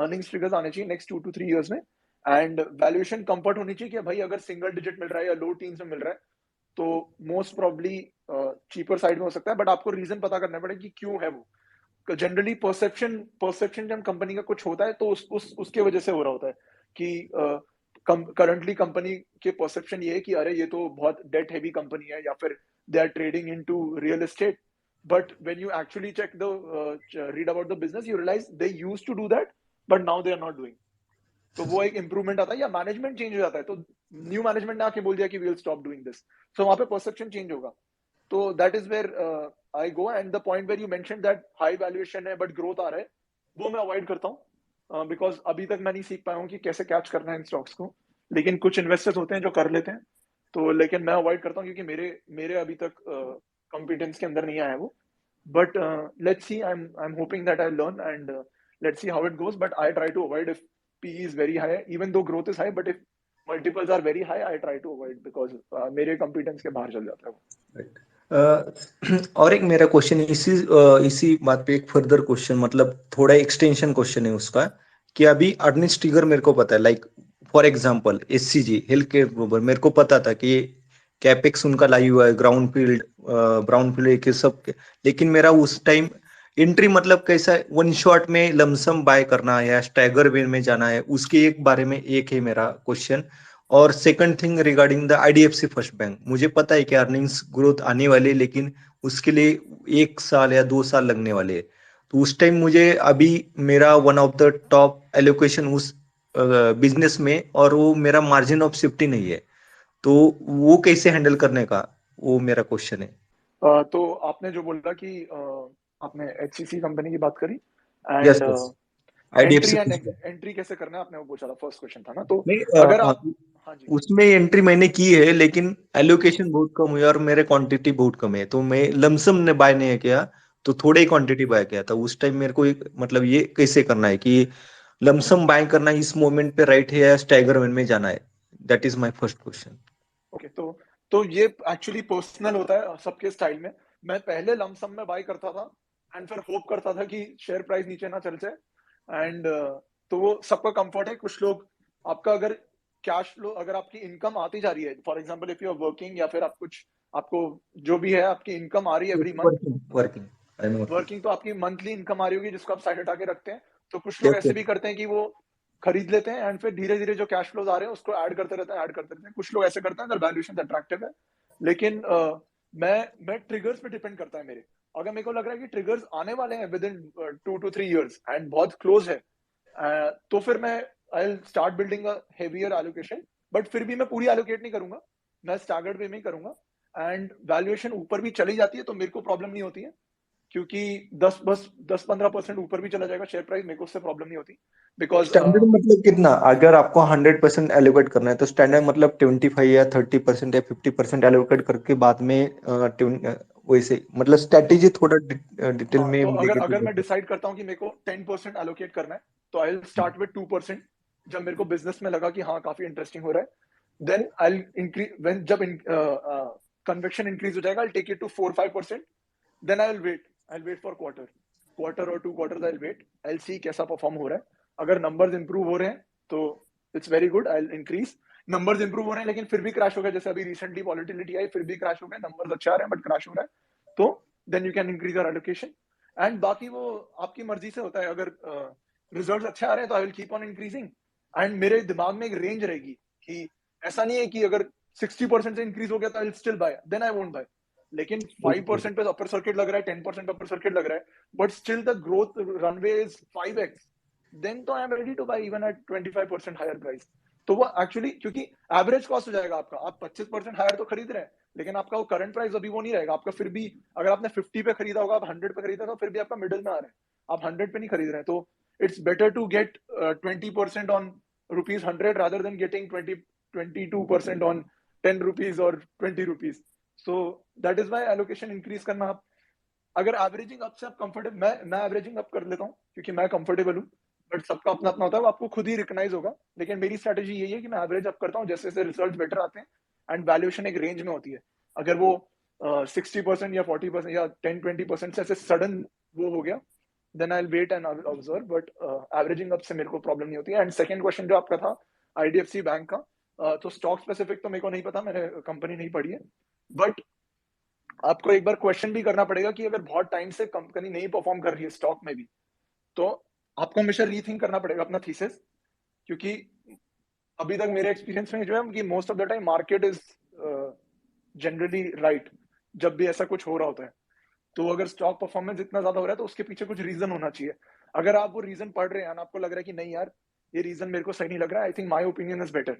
earnings triggers आने चाहिए next 2 to 3 years में। and valuation comfort होनी चाहिए कि भाई अगर single digit मिल रहा है या low teens में मिल रहा है, तो most probably cheaper side में हो सकता है, बट आपको रीजन पता करना पड़ेगा कि क्यों है वो। जनरली परसेप्शन जब कंपनी का कुछ होता है तो उसके वजह से हो रहा होता है कि करंटली कंपनी के परसेप्शन ये है कि अरे ये तो बहुत डेट हेवी कंपनी है, या फिर they are trading into real estate, but when you actually check the read about the business, you realise they used to do that, but now they are not doing. तो वो एक improvement आता है, या management change हो जाता है, तो न्यू मैनेजमेंट ने आके बोल दिया कि we will stop doing this, so वहां पे परसेप्शन चेंज होगा। तो that is where I go, and the point where you mention that high valuation है बट ग्रोथ आ रहा है, वो मैं अवॉइड करता हूँ, बिकॉज अभी तक मैं नहीं सीख पाया हूँ कि कैसे कैच करना है इन स्टॉक्स को। लेकिन कुछ इन्वेस्टर्स होते हैं जो कर लेते हैं, तो लेकिन मैं अवॉइड करता हूँ, क्योंकि मेरे अभी तक कॉम्पिटेंस के अंदर नहीं आया है वो। But let's see, I am hoping that I learn, and let's see how it goes, but I try to avoid if PE is very high, even though growth is high, but if multiples are very high, I try to avoid, because मेरे competence के बाहर चल जाता है वो। और एक मेरा क्वेश्चन इसी बात पे एक फर्दर क्वेश्चन, मतलब थोड़ा एक्सटेंशन क्वेश्चन है उसका, कि अभी अर्निंग्स ट्रिगर मेरे को पता है, like for example SCG health care global, मेरे को पता था कि कैपेक्स उनका लाइव हुआ है, ब्राउन फील्ड के सब के, लेकिन मेरा उस टाइम एंट्री मतलब कैसा है, वन शॉट में लमसम बाय करना है या स्टैगर वे में जाना है, उसके एक बारे में एक है मेरा क्वेश्चन। और second thing regarding the IDFC first bank, मुझे पता है कि अर्निंग्स ग्रोथ आने वाली है, लेकिन उसके लिए 1 साल या 2 साल लगने वाले हैं। तो उस टाइम मुझे अभी मेरा one of the top allocation उस बिजनेस में, और वो मेरा मार्जिन ऑफ सेफ्टी नहीं है, तो वो कैसे हैंडल करने का, वो मेरा क्वेश्चन है। तो आपने जो बोला कि आपने HCC कंपनी की बात करी, yes and yes, IDFC entry कैसे करना है आपने वो पूछा था, फर्स्ट क्वेश्चन था ना। तो नहीं, अगर आप, हाँ जी, उसमें एंट्री मैंने की है, लेकिन एलोकेशन बहुत कम हुई और मेरे क्वांटिटी बहुत कम है, तो मैं लमसम ने बाय नहीं किया, तो थोड़े ही क्वांटिटी बाय किया था उस टाइम। मेरे को एक मतलब ये कैसे करना है कि लमसम बाय करना इस मोमेंट पे राइट है या स्टैगर में जाना है, that is my first question. Okay, तो ये एक्चुअली पर्सनल होता है सबके स्टाइल में। मैं पहले लमसम में बाय करता था, एंड फिर होप करता था कि शेयर प्राइस नीचे ना चल जाए, एंड तो वो सबका कंफर्ट है। कुछ लोग, आपका अगर कैश फ्लो, अगर आपकी इनकम आती जा रही है, for example if you are working, या फिर आपको जो भी है आपकी इनकम आ रही है एवरी मंथ, वर्किंग तो आपकी मंथली इनकम आ रही होगी जिसको आप साइड हटा के रखते हैं। तो कुछ लोग ऐसे भी करते हैं कि वो खरीद लेते हैं, एंड फिर धीरे धीरे जो कैश फ्लोज आ रहे हैं उसको ऐड करते रहते हैं। कुछ लोग ऐसे करते हैं अगर वैल्यूएशन अट्रैक्टिव है। लेकिन मैं ट्रिगर्स पे डिपेंड करता है मेरे। अगर मेरे को लग रहा है कि ट्रिगर्स आने वाले हैं with in 2 to 3 years and बहुत क्लोज है, तो फिर मैं I will start building a heavier allocation. But फिर भी मैं पूरी एलोकेट नहीं करूंगा, मैं स्टैगर्ड वे में ही करूंगा। एंड वैल्यूएशन ऊपर भी चली जाती है तो मेरे को प्रॉब्लम नहीं होती है, क्योंकि 10-15% ऊपर भी चला जाएगा शेयर प्राइस, मेरे को उससे प्रॉब्लम नहीं होती। बिकॉज स्टैंडर्ड मतलब कितना, अगर आपको 100% एलोकेट करना है तो स्टैंडर्ड मतलब 25 या 30% या 50% एलोकेट करके बाद में वैसे मतलब स्ट्रेटेजी थोड़ा डिटेल में तो मिलेगी अगर तो मैं डिसाइड करता हूँ कि मेरे को 10% एलोकेट करना है, तो आई विल स्टार्ट विद 2%। जब मेरे को बिजनेस में लगा कि हाँ काफी इंटरेस्टिंग हो रहा है, then I will increase, when जब कन्विक्शन इंक्रीज हो जाएगा, I take it to 4-5%। Then I will wait for quarter और 2 quarters। I will wait, I will see कैसा परफॉर्म हो रहा है। अगर नंबर्स इंप्रूव हो रहे हैं तो it's very good, I will increase. Numbers improve हो रहे हैं लेकिन फिर भी क्रैश हो गया, जैसे अभी रिसेंटली वॉलिटिलिटी आई, फिर भी क्रैश हो गया, नंबर्स अच्छे आ रहे हैं बट क्रैश हो रहा है, तो then you can increase your allocation. And बाकी वो आपकी मर्जी से होता है, अगर रिजल्ट्स अच्छे आ रहे हैं तो I will keep on increasing, and मेरे दिमाग में एक रेंज रहेगी कि ऐसा नहीं है कि अगर 60% से इंक्रीज हो गया तो I will still buy, then I won't buy. लेकिन 5% पे अपर सर्किट लग रहा है, 10% अपर सर्किट लग रहा है, but still the growth runway is 5x, then तो I am ready to buy even at 25% higher price. तो वो एक्चुअली क्योंकि एवरेज कॉस्ट हो जाएगा आपका, आप 25% हायर तो खरीद रहे हैं, लेकिन आपका वो करंट प्राइस अभी वो नहीं रहेगा आपका, फिर भी अगर आपने 50 पे खरीदा होगा, आप 100 पे खरीदा तो फिर भी आपका मिडिल में आ रहा है, आप 100 पे नहीं खरीद रहे हैं। तो it's better to get 20% on ₹100 rather than getting 22% on 10 rupees or 20 rupees. So that is why allocation increase करना। आप अगर एवरेजिंग अप से आप कंफर्टेबल, मैं एवरेजिंग अप कर लेता हूँ क्योंकि मैं कंफर्टेबल हूँ, बट सबका अपना अपना होता है, वो आपको खुद ही रिकॉग्नाइज होगा। लेकिन मेरी स्ट्रेटेजी यही है कि मैं एवरेज अप करता हूँ, जैसे जैसे रिजल्ट बेटर आते हैं एंड वैल्यूएशन एक रेंज में होती है। अगर वो 60% या 40% या 10-20% से ऐसे सडन वो हो गया, then I will wait and observe, but averaging up से मेरे को प्रॉब्लम नहीं होती है। एंड सेकंड क्वेश्चन जो आपका था आईडीएफसी बैंक का, तो स्टॉक स्पेसिफिक तो मेरे को नहीं पता, मैंने कंपनी नहीं पढ़ी है, बट आपको एक बार क्वेश्चन भी करना पड़ेगा कि अगर बहुत टाइम से कंपनी नहीं परफॉर्म कर रही है स्टॉक में भी, तो आपको हमेशा रीथिंक करना पड़ेगा अपना थीसिस, क्योंकि अभी तक मेरे एक्सपीरियंस में जो है कि most of the time market is generally right जब भी ऐसा कुछ हो रहा होता है। तो अगर स्टॉक परफॉर्मेंस इतना ज्यादा हो रहा है तो उसके पीछे कुछ रीजन होना चाहिए। अगर आप वो रीजन पढ़ रहे हैं और आपको लग रहा है कि नहीं यार ये रीजन मेरे को सही नहीं लग रहा है, I think my opinion is better,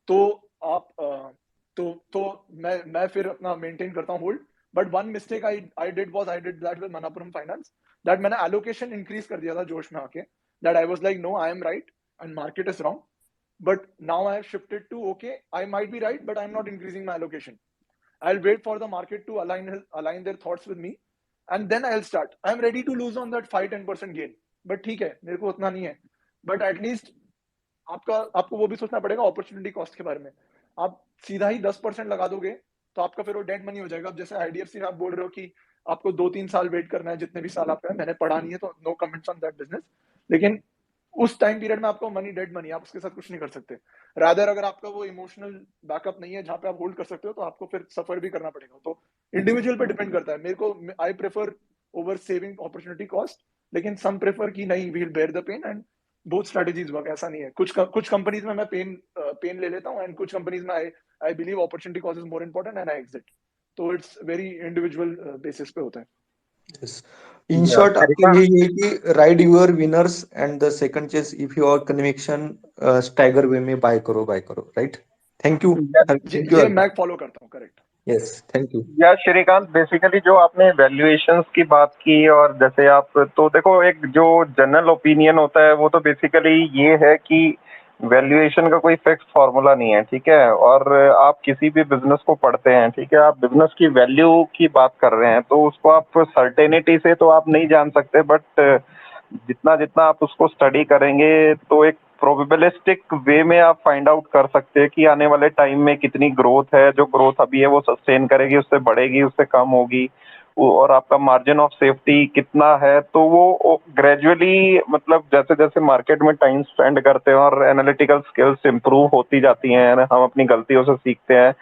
तो आप तो मैं फिर अपना मेंटेन करता हूँ hold. But one mistake I did that with Manappuram Finance, that मैंने एलोकेशन इंक्रीज कर दिया था जोश में आके, that I was like no I am right and market is wrong, but now I have shifted to okay, I might be right, but I'm not increasing my allocation. I'll wait for the market to align their thoughts with me, and then I'll start. I'm ready to lose on that 5-10% gain, but ठीक है मेरे को उतना नहीं है, but at least आपको वो भी सोचना पड़ेगा अपॉर्चुनिटी कॉस्ट के बारे में। आप सीधा ही 10% लगा दोगे तो आपका फिर वो डेड मनी हो जाएगा। अब जैसे आईडीएफसी में आप बोल रहे हो कि आपको 2-3 साल वेट करना है, जितने भी साल आपका है, मैंने पढ़ा नहीं है तो no comments on that business, लेकिन उस टाइम पीरियड में आपको मनी डेड मनी, आप उसके साथ कुछ नहीं कर सकते। रादर अगर आपका वो इमोशनल बैकअप नहीं है जहां पे आप होल्ड कर सकते हो, तो आपको फिर सफर भी करना पड़ेगा। तो इंडिविजुअल पे डिपेंड करता है। मेरे को I prefer over saving opportunity cost, लेकिन सम प्रेफर कि नहीं we will bear the pain, and both strategies work. ऐसा नहीं है, कुछ कंपनीज में मैं पेन ले लेता हूँ एंड कुछ कंपनीज में I believe opportunity cost is more important and I exit. तो इट्स वेरी इंडिविजुअल बेसिस पे होता है। Yes. In short, आपका यही है कि ride your winners and the second chase if your conviction stagger way में बाय करो राइट। थैंक यू ये मैं फॉलो करता हूँ, करेक्ट। Yes thank you. या श्रीकांत, बेसिकली जो आपने वैल्यूएशंस की बात की, और जैसे आप तो देखो एक जो जनरल ओपिनियन होता है वो तो बेसिकली ये है कि वैल्यूएशन का कोई फिक्स फॉर्मूला नहीं है, ठीक है। और आप किसी भी बिजनेस को पढ़ते हैं, ठीक है, आप बिजनेस की वैल्यू की बात कर रहे हैं तो उसको आप सर्टेनिटी से तो आप नहीं जान सकते, बट जितना जितना आप उसको स्टडी करेंगे तो एक प्रोबेबिलिस्टिक वे में आप फाइंड आउट कर सकते हैं कि आने वाले टाइम में कितनी ग्रोथ है, जो ग्रोथ अभी है वो सस्टेन करेगी, उससे बढ़ेगी, उससे कम होगी, और आपका मार्जिन ऑफ सेफ्टी कितना है। तो वो ग्रेजुअली मतलब जैसे जैसे मार्केट में टाइम स्पेंड करते हैं और एनालिटिकल स्किल्स इम्प्रूव होती जाती हैं, हम अपनी गलतियों से सीखते हैं,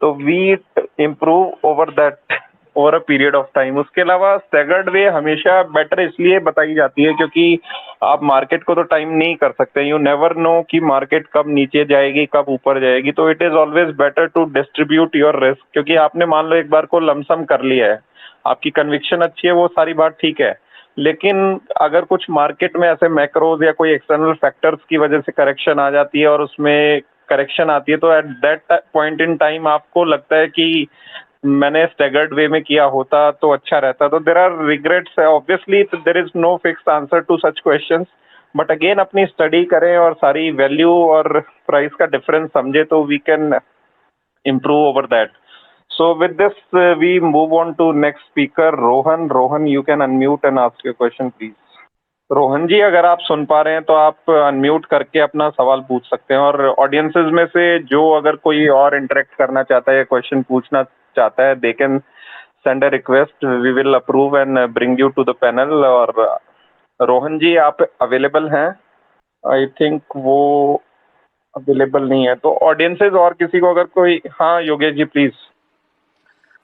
तो we improve over that over a period of time. उसके अलावा स्टैगर्ड वे हमेशा बेटर इसलिए बताई जाती है क्योंकि आप मार्केट को तो टाइम नहीं कर सकते, यू नेवर नो कि मार्केट कब नीचे जाएगी कब ऊपर जाएगी। तो it is always better to distribute your risk, क्योंकि आपने मान लो एक बार को लमसम कर लिया है, आपकी कन्विक्शन अच्छी है, वो सारी बात ठीक है, लेकिन अगर कुछ मार्केट में ऐसे मैक्रोज या कोई एक्सटर्नल फैक्टर्स की वजह से करेक्शन आ जाती है और उसमें करेक्शन आती है, तो at that point in time आपको लगता है कि मैंने स्टैगर्ड वे में किया होता तो अच्छा रहता। तो there are regrets obviously, there is no fixed answer to such questions, but again अपनी स्टडी करें और सारी वैल्यू और प्राइस का डिफरेंस समझे तो we can improve over that. So with this, we move on to next speaker, Rohan. Rohan, you can unmute and ask your question, please. Rohan ji, अगर आप सुन पा रहे हैं तो आप अनम्यूट करके अपना सवाल पूछ सकते हैं, और ऑडियंसेस में से जो अगर कोई और इंटरेक्ट करना चाहता है या क्वेश्चन पूछना चाहता है, they can send a request, we will approve and bring you to the panel. और रोहन जी आप अवेलेबल हैं? आई थिंक वो अवेलेबल नहीं है, तो ऑडियंसेस और किसी को अगर कोई, हाँ योगेश जी प्लीज।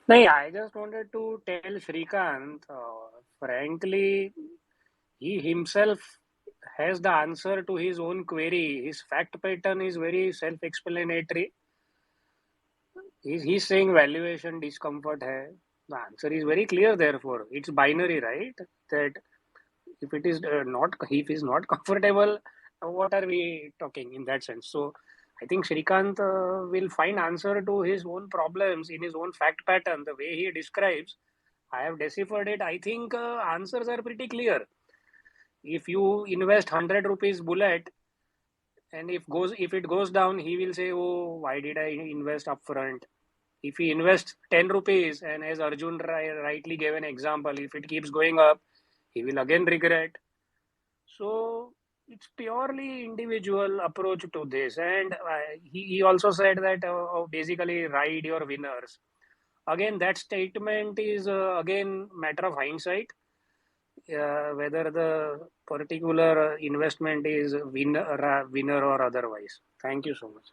नहीं, I just wanted to tell Shrikant, frankly, he himself has the answer to his own query. His fact pattern is very self-explanatory. He's saying valuation discomfort hai. The answer is very clear. Therefore, it's binary, right? That if it is if he's not comfortable, what are we talking in that sense? So I think Shrikant will find answer to his own problems in his own fact pattern. The way he describes, I have deciphered it. I think answers are pretty clear. If you invest 100 rupees bullet, and if it goes down, he will say, "Oh, why did I invest upfront?" If he invests 10 rupees, and as Arjun rightly gave an example, if it keeps going up, he will again regret. So it's purely individual approach to this. And he also said that basically ride your winners. Again, that statement is again matter of hindsight. Whether the particular investment is winner or otherwise. Thank you so much.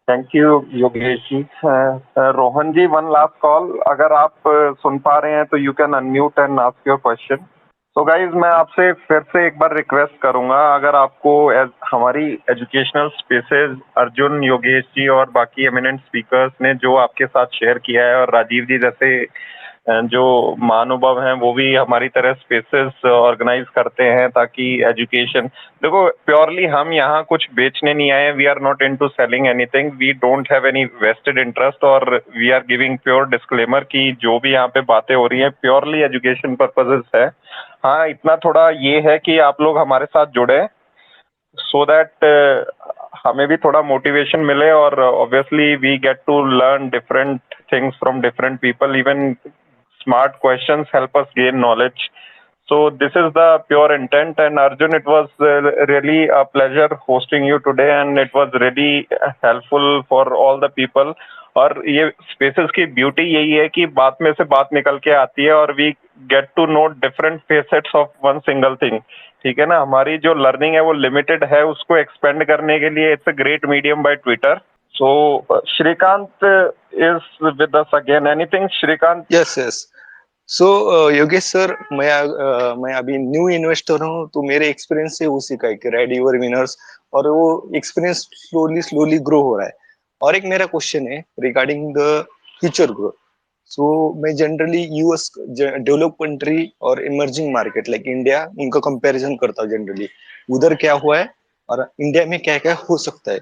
Thank you Yogesh ji. Rohan ji, one last call. अगर आप सुन पा रहे हैं तो you can unmute and ask your question. तो guys, मैं आपसे फिर से एक बार रिक्वेस्ट करूंगा, अगर आपको हमारी एजुकेशनल स्पेसेस, अर्जुन, योगेश जी और बाकी एमिनेंट स्पीकर्स ने जो आपके साथ शेयर किया है, और राजीव जी जैसे जो महानुभव हैं वो भी हमारी तरह स्पेसेस ऑर्गेनाइज करते हैं ताकि एजुकेशन, देखो प्योरली हम यहाँ कुछ बेचने नहीं आए. We are not into selling anything. We don't have any vested interest, और we are giving pure disclaimer कि जो भी यहाँ पे बातें हो रही हैं प्योरली एजुकेशन पर्पसेस है. हाँ, इतना थोड़ा ये है कि आप लोग हमारे साथ जुड़े सो दैट हमें भी थोड़ा मोटिवेशन मिले, और obviously we get to learn different things from different people. Even smart questions help us gain knowledge. So this is the pure intent. And Arjun, it was really a pleasure hosting you today, and it was really helpful for all the people. और ये spaces की beauty यही है कि बात में से बात निकल के आती है, और we get to know different facets of one single thing. ठीक है ना, हमारी जो लर्निंग है वो लिमिटेड है, उसको एक्सपेंड करने के लिए it's a great medium by Twitter. So Shrikant is with us again. Anything, Shrikant? Yes. So Yogesh sir, मैं अभी न्यू इन्वेस्टर हूँ, तो मेरे एक्सपीरियंस से वो सीखा है कि राइड योर विनर्स, और वो एक्सपीरियंस स्लोली ग्रो हो रहा है. और एक मेरा क्वेश्चन है रिगार्डिंग द फ्यूचर ग्रोथ. सो मैं जनरली यूएस, डेवलप कंट्री और इमर्जिंग मार्केट लाइक इंडिया, उनका कंपैरिजन करता हूँ जनरली. उधर क्या हुआ है और इंडिया में क्या क्या हो सकता है.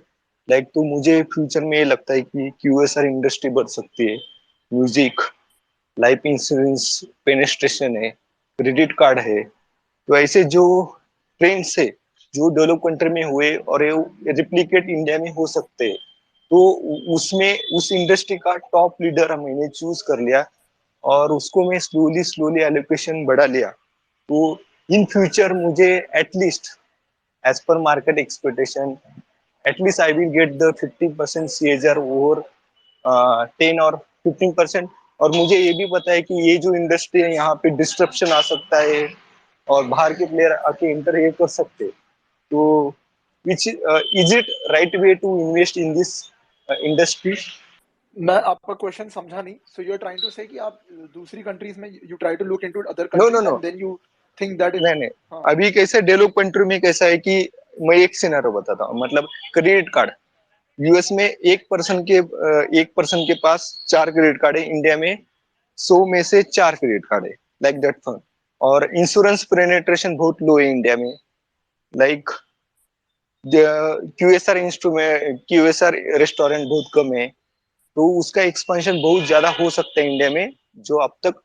लाइक तो मुझे फ्यूचर में ये लगता है कि क्यूएसआर इंडस्ट्री बढ़ सकती है, म्यूजिक, लाइफ इंश्योरेंस पेनिस्ट्रेशन है, क्रेडिट कार्ड है. तो ऐसे जो ट्रेंड्स है जो डेवलप कंट्री में हुए और ये रिप्लिकेट इंडिया में हो सकते हैं, तो उसमें उस इंडस्ट्री का टॉप लीडर मैंने चूज कर लिया, और उसको मैं स्लोली एलोकेशन बढ़ा लिया. तो इन फ्यूचर मुझे at least as per market expectation, at least I will get the 50% CAGR over 10 और 15%. और मुझे ये भी पता है कि ये जो इंडस्ट्री है यहाँ पे डिस्ट्रप्शन आ सकता है और बाहर के प्लेयर आके इंटर ये कर सकते हैं. तो which is it right way to invest in this industry? मैं आपका क्वेश्चन समझा नहीं. So you are trying to say कि आप दूसरी कंट्रीज में you try to look into other no countries and then you think that is नहीं. अभी कैसे डेवलप कंट्री में कैसा है कि मैं एक सिनेरियो बताता हूँ. मतलब क्रेडिट कार्ड यूएस में एक पर्सन के पास 4 क्रेडिट कार्ड है, इंडिया में 100 में से 4 क्रेडिट कार्ड है, लाइक दैट फन. और इंश्योरेंस पेनिट्रेशन बहुत लो है इंडिया में. लाइक क्यूएसआर रेस्टोरेंट बहुत कम है, तो उसका एक्सपेंशन बहुत ज्यादा हो सकता है इंडिया में, जो अब तक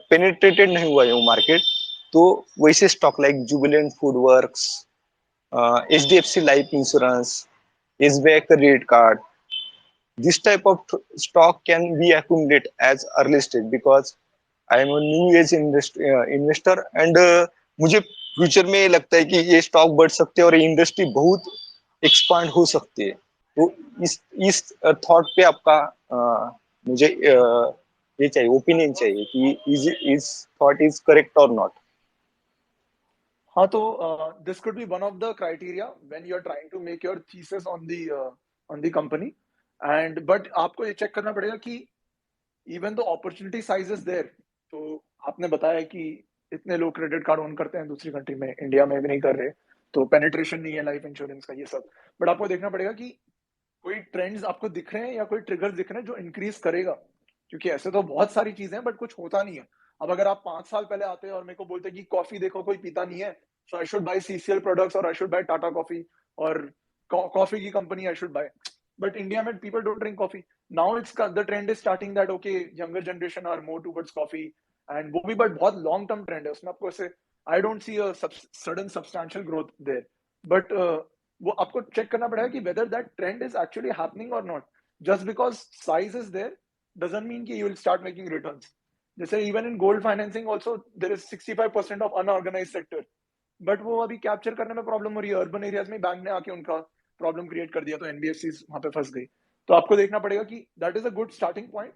पेनिट्रेटेड नहीं हुआ है वो मार्केट. तो वैसे stock like Jubilant food works, HDFC life insurance, SBI credit card, this type of stock can be accumulated as early stage because I am a new age investor and मुझे फ्यूचर में ये लगता है कि ये स्टॉक बढ़ सकते हैं और इंडस्ट्री बहुत एक्सपांड हो सकती है. तो इस थॉट पे आपका मुझे ये चाहिए, ओपिनियन चाहिए कि इज थॉट इज करेक्ट और नॉट. हाँ, तो this could be one of the criteria when you are trying to make your thesis on the company. And but आपको ये चेक करना पड़ेगा कि even the opportunity size is there, तो आपने बताया कि इतने लोग क्रेडिट कार्ड ओन करते हैं दूसरी कंट्री में, इंडिया में भी नहीं कर रहे, तो पेनिट्रेशन नहीं है लाइफ इंश्योरेंस का, ये सब। बट आपको देखना पड़ेगा कि कोई ट्रेंड्स आपको दिख रहे हैं या कोई ट्रिगर्स दिख रहे हैं जो इंक्रीज करेगा, क्योंकि ऐसे तो बहुत सारी चीजें हैं बट कुछ होता नहीं है। अब अगर आप 5 साल पहले आते हैं और मेरे को बोलते कि कॉफी देखो कोई पीता नहीं है, so I should buy CCL products और I should buy Tata coffee और कॉफी की company I should buy, but India में people don't drink coffee. Now it's the trend is starting that okay younger generation are more towards coffee, and वो भी but बहुत long term trend है उसमें, आपको ऐसे I don't see a sudden substantial growth there, but वो आपको check करना पड़ेगा कि whether that trend is actually happening और not. Just because size is there doesn't mean कि you will start making returns. जैसे even in gold financing also there is 65% of unorganised sector, but वो अभी capture करने में problem हो रही है। अर्बन एरियाज में बैंक ने आके उनका प्रॉब्लम क्रिएट कर दिया, तो एनबीएफसी वहां पे फंस गई। तो आपको देखना पड़ेगा कि that is a good starting point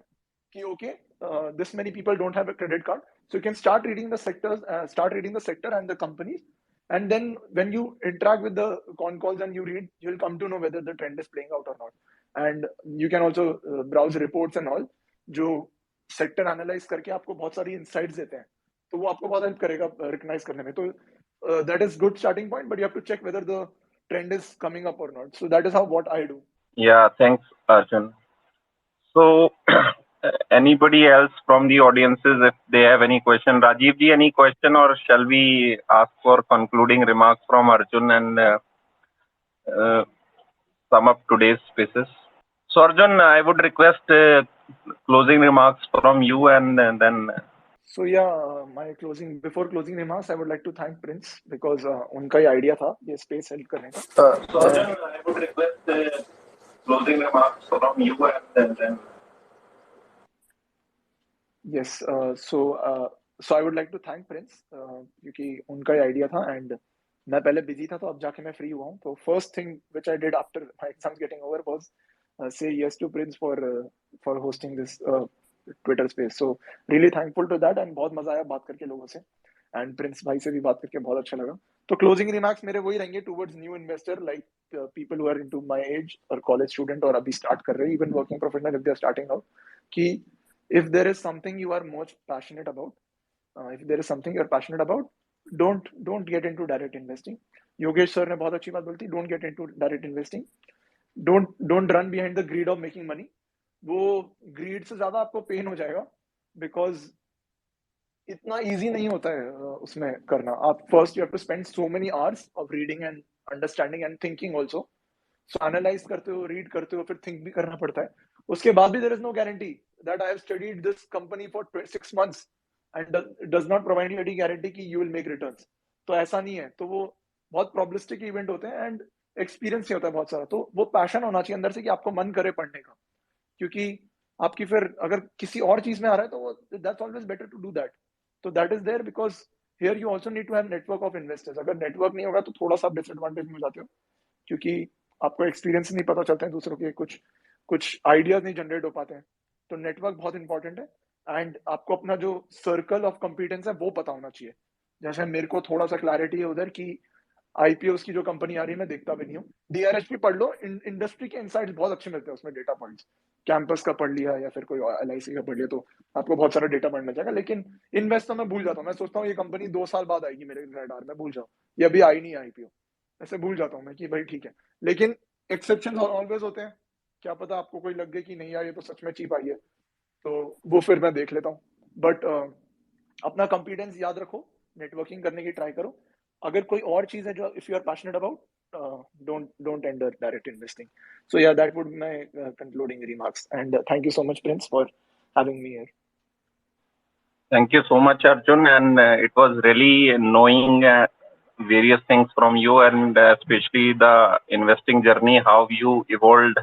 कि okay this many people don't have a credit card, so you can start reading the sectors, start reading the sector and the companies, and then when you interact with the con calls and you read, you'll come to know whether the trend is playing out or not. And you can also browse reports and all जो sector analyse करके आपको बहुत सारी insights देते हैं, तो वो आपको बहुत हेल्प करेगा रिकग्नाइज करने में। तो that is good starting point, but you have to check whether the trend is coming up और not. So that is how what I do. Yeah, thanks, Arjun. So, anybody else from the audiences, if they have any question, Rajiv ji, any question, or shall we ask for concluding remarks from Arjun and sum up today's spaces? So, Arjun, I would request closing remarks from you, and then. So yeah, my before closing remarks, I would like to thank Prince because उनका ही idea था ये space help करने का। So Arjun, I would request closing remarks from you, and then. Yes, so I would like to thank Prince क्योंकि उनका ही idea था, and मैं पहले बिजी था तो अब जाके मैं फ्री हुआ हूँ। तो first thing which I did after my exams getting over was say yes to Prince for hosting this Twitter space. So really thankful to that, and बहुत मजा आया बात करके लोगों से, एंड प्रिंस भाई से भी बात करके बहुत अच्छा लगा। तो क्लोजिंग रिमार्क्स मेरे वही रहेंगे towards new investor like people who are into my age और कॉलेज स्टूडेंट और अभी स्टार्ट कर रहे हैं, even working professional if they are starting out, कि if there is something you are most passionate about, if there is something you are passionate about, don't get into direct investing. Yogesh sir ने बहुत अच्छी बात बोली थी, don't get into direct investing, don't run behind the greed of making money. वो greed से ज्यादा आपको पेन हो जाएगा, because इतना easy नहीं होता है उसमें करना। आप first you have to spend so many hours of reading and understanding and thinking also. So analyze करते हो, read करते हो, फिर think भी करना पड़ता है। उसके बाद भी there is no guarantee that I have studied this company for 6 months and does not provide you any guarantee कि you will make returns. तो ऐसा नहीं है, तो वो बहुत probabilistic event होते हैं and experience ही होता है बहुत सारा। तो वो passion होना चाहिए अंदर से कि आपको मन करे पढ़ने का, क्योंकि आपकी फिर अगर किसी और चीज में आ रहा है तो that's always better to do that. तो that is there because here you also need to have network of investors. अगर network नहीं होगा तो थोड़ा सा disadvantage में हो जाते हो, क्योंकि आपको एक्सपीरियंस नहीं पता चलते हैं दूसरों के, कुछ आइडियाज नहीं जनरेट हो पाते हैं। तो नेटवर्क बहुत इंपॉर्टेंट है, एंड आपको अपना जो सर्कल ऑफ कॉम्पिटेंस है वो पता होना चाहिए। जैसे मेरे को थोड़ा सा क्लैरिटी है उधर की आईपीओस की जो कंपनी आ रही है मैं देखता भी नहीं हूँ। डीआरएचपी पढ़ लो, इंडस्ट्री के इनसाइट्स बहुत अच्छे मिलते हैं उसमें, डेटा पॉइंट्स। कैंपस का पढ़ लिया या फिर कोई एलआईसी का पढ़ लिया तो आपको बहुत सारा डेटा पॉइंट मिल जाएगा। लेकिन इन्वेस्ट तो मैं भूल जाता हूँ, मैं सोचता हूँ ये कंपनी 2 साल बाद आएगी मेरे रडार में, भूल जाओ ये अभी आई नहीं आईपीओ, ऐसे भूल जाता हूँ मैं कि भाई ठीक है। लेकिन एक्सेप्शन ऑलवेज होते हैं, क्या पता आपको कोई लग गए कि नहीं यार ये तो सच में चीप आई है, तो वो फिर मैं देख लेता हूँ। बट अपना कॉम्पिटेंस याद रखो, नेटवर्किंग करने की ट्राई करो। अगर कोई और चीज है जो if you are passionate about, don't enter direct investing. So yeah, that would be my concluding remarks, and thank you so much Prince for having me here. Thank you so much, Arjun, and it was really knowing various things from you, and especially the investing journey, how you evolved,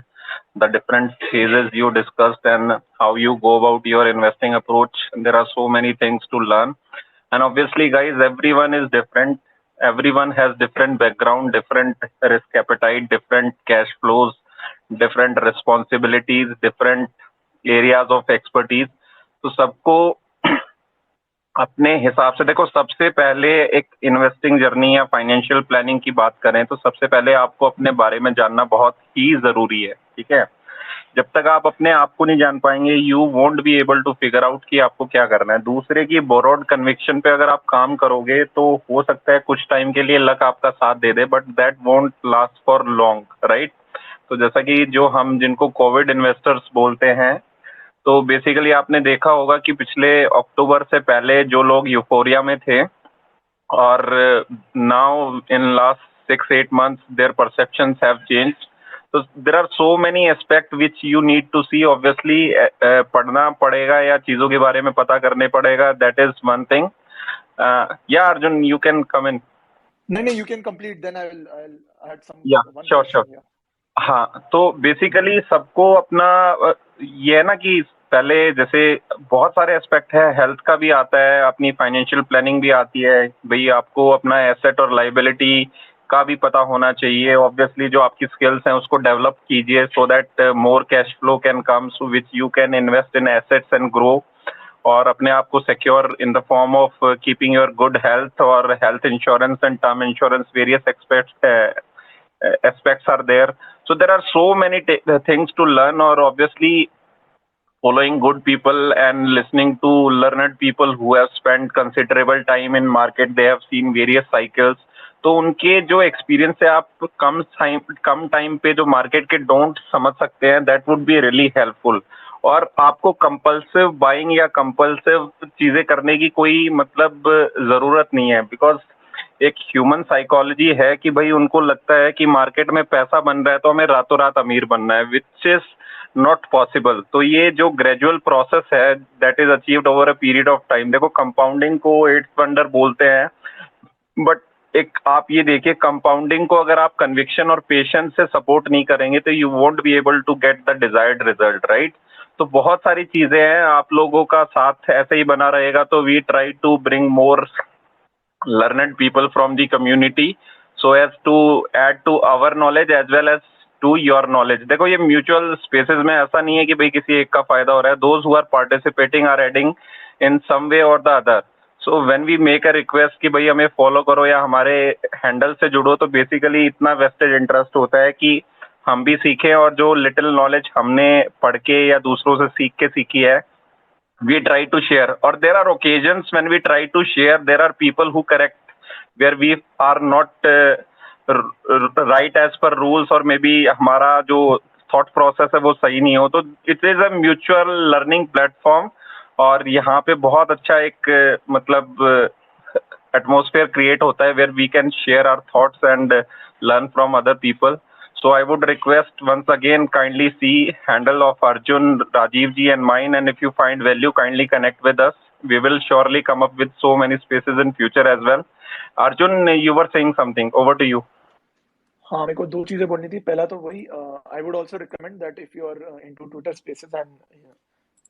the different phases you discussed, and how you go about your investing approach. There are so many things to learn, and obviously, guys, everyone is different. Everyone has different background, different risk appetite, different cash flows, different responsibilities, different areas of expertise. तो सबको अपने हिसाब से देखो। सबसे पहले एक investing journey या फाइनेंशियल प्लानिंग की बात करें तो सबसे पहले आपको अपने बारे में जानना बहुत ही जरूरी है, ठीक है। जब तक आप अपने आप को नहीं जान पाएंगे you won't be able to figure out कि आपको क्या करना है। दूसरे की बोरोड कन्विक्शन पे अगर आप काम करोगे तो हो सकता है कुछ टाइम के लिए लक आपका साथ दे दे, but that won't last for long, right. तो जैसा कि जो हम जिनको कोविड इन्वेस्टर्स बोलते हैं, तो बेसिकली आपने देखा होगा कि पिछले अक्टूबर से पहले जो लोग यूफोरिया में थे और now in last 6-8 months their perceptions have changed. So there are so many aspects which you need to see. Obviously पढ़ना पड़ेगा या चीजों के बारे में पता करने पड़ेगा, that is one thing. Yeah, Arjun, you can come in. नहीं, you can complete, then I'll add some Yeah, one sure, question sure. here. हाँ, तो बेसिकली सबको अपना ये है ना कि पहले जैसे बहुत सारे एस्पेक्ट है, हेल्थ का भी आता है, अपनी फाइनेंशियल प्लानिंग भी आती है, भाई आपको अपना एसेट और लाइबिलिटी का भी पता होना चाहिए। ऑब्वियसली जो आपकी स्किल्स हैं उसको डेवलप कीजिए so that more cash flow can come which you can invest in assets and grow, और अपने आप को secure in the form of keeping your good health और health insurance and term insurance, various aspects are there. So there are so many things to learn, or obviously following good people and listening to learned people who have spent considerable time in market, they have seen various cycles. तो उनके जो experience है आप कम time पे जो market के don't समझ सकते हैं, that would be really helpful. और आपको कंपल्सिव बाइंग या कंपल्सिव चीजें करने की कोई मतलब जरूरत नहीं है, बिकॉज एक ह्यूमन साइकोलॉजी है कि भाई उनको लगता है कि मार्केट में पैसा बन रहा है तो हमें रातों रात अमीर बनना है, विच इज नॉट पॉसिबल। तो ये जो ग्रेजुअल प्रोसेस है that is achieved over a period of time. देखो कंपाउंडिंग को एट्थ वंडर बोलते हैं, बट एक आप ये देखिए कंपाउंडिंग को अगर आप कन्विक्शन और पेशेंस से सपोर्ट नहीं करेंगे तो you won't be able to get the desired result, right. तो बहुत सारी चीजें हैं, आप लोगों का साथ ऐसे ही बना रहेगा तो we try to bring more learned people from the community so as to add to our knowledge as well as to your knowledge। देखो ये म्यूचुअल स्पेसेस में ऐसा नहीं है कि भाई किसी एक का फायदा हो रहा है, those who are participating are adding in some way or the other। so when we make a request कि भाई हमें फॉलो करो या हमारे हैंडल से जुड़ो, तो बेसिकली इतना वेस्टेड इंटरेस्ट होता है कि हम भी सीखें, और जो लिटिल नॉलेज हमने पढ़ के या दूसरों से सीख के सीखी है we try to share, or there are occasions when we try to share, there are people who correct where we are not right as per rules, or maybe हमारा जो thought process है वो सही नहीं हो, तो it is a mutual learning platform। और यहाँ पे बहुत अच्छा एक मतलब एटमॉस्फेयर क्रिएट होता है where we can share our thoughts and learn from other people। So I would request once again, kindly see handle of Arjun, Rajiv ji and mine, and if you find value, kindly connect with us। We will surely come up with so many spaces in future as well। Arjun, you were saying something, over to you। हाँ, मेरे को दो चीजें बोलनी थी। पहला तो वही, I would also recommend that if you are into Twitter spaces and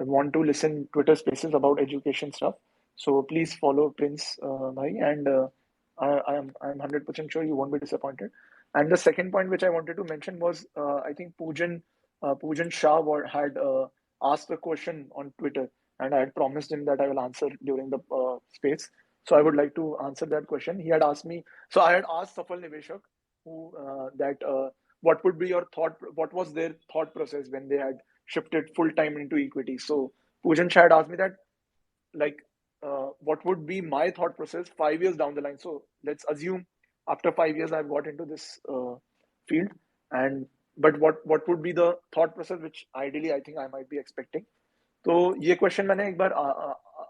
want to listen Twitter spaces about education stuff, so please follow Prince bhai, and I'm 100% sure you won't be disappointed। And the second point which I wanted to mention was, I think Poojan Shah had asked a question on Twitter, and I had promised him that I will answer during the space, so I would like to answer that question। He had asked me, so I had asked Safal Niveshak what would be your what was their thought process when they had shifted full time into equity। So Poojan Shah had asked me that, like, what would be my thought process 5 years down the line। So let's assume after 5 years I've got into this field, and but what would be the thought process which ideally I think I might be expecting। तो ये question मैंने एक बार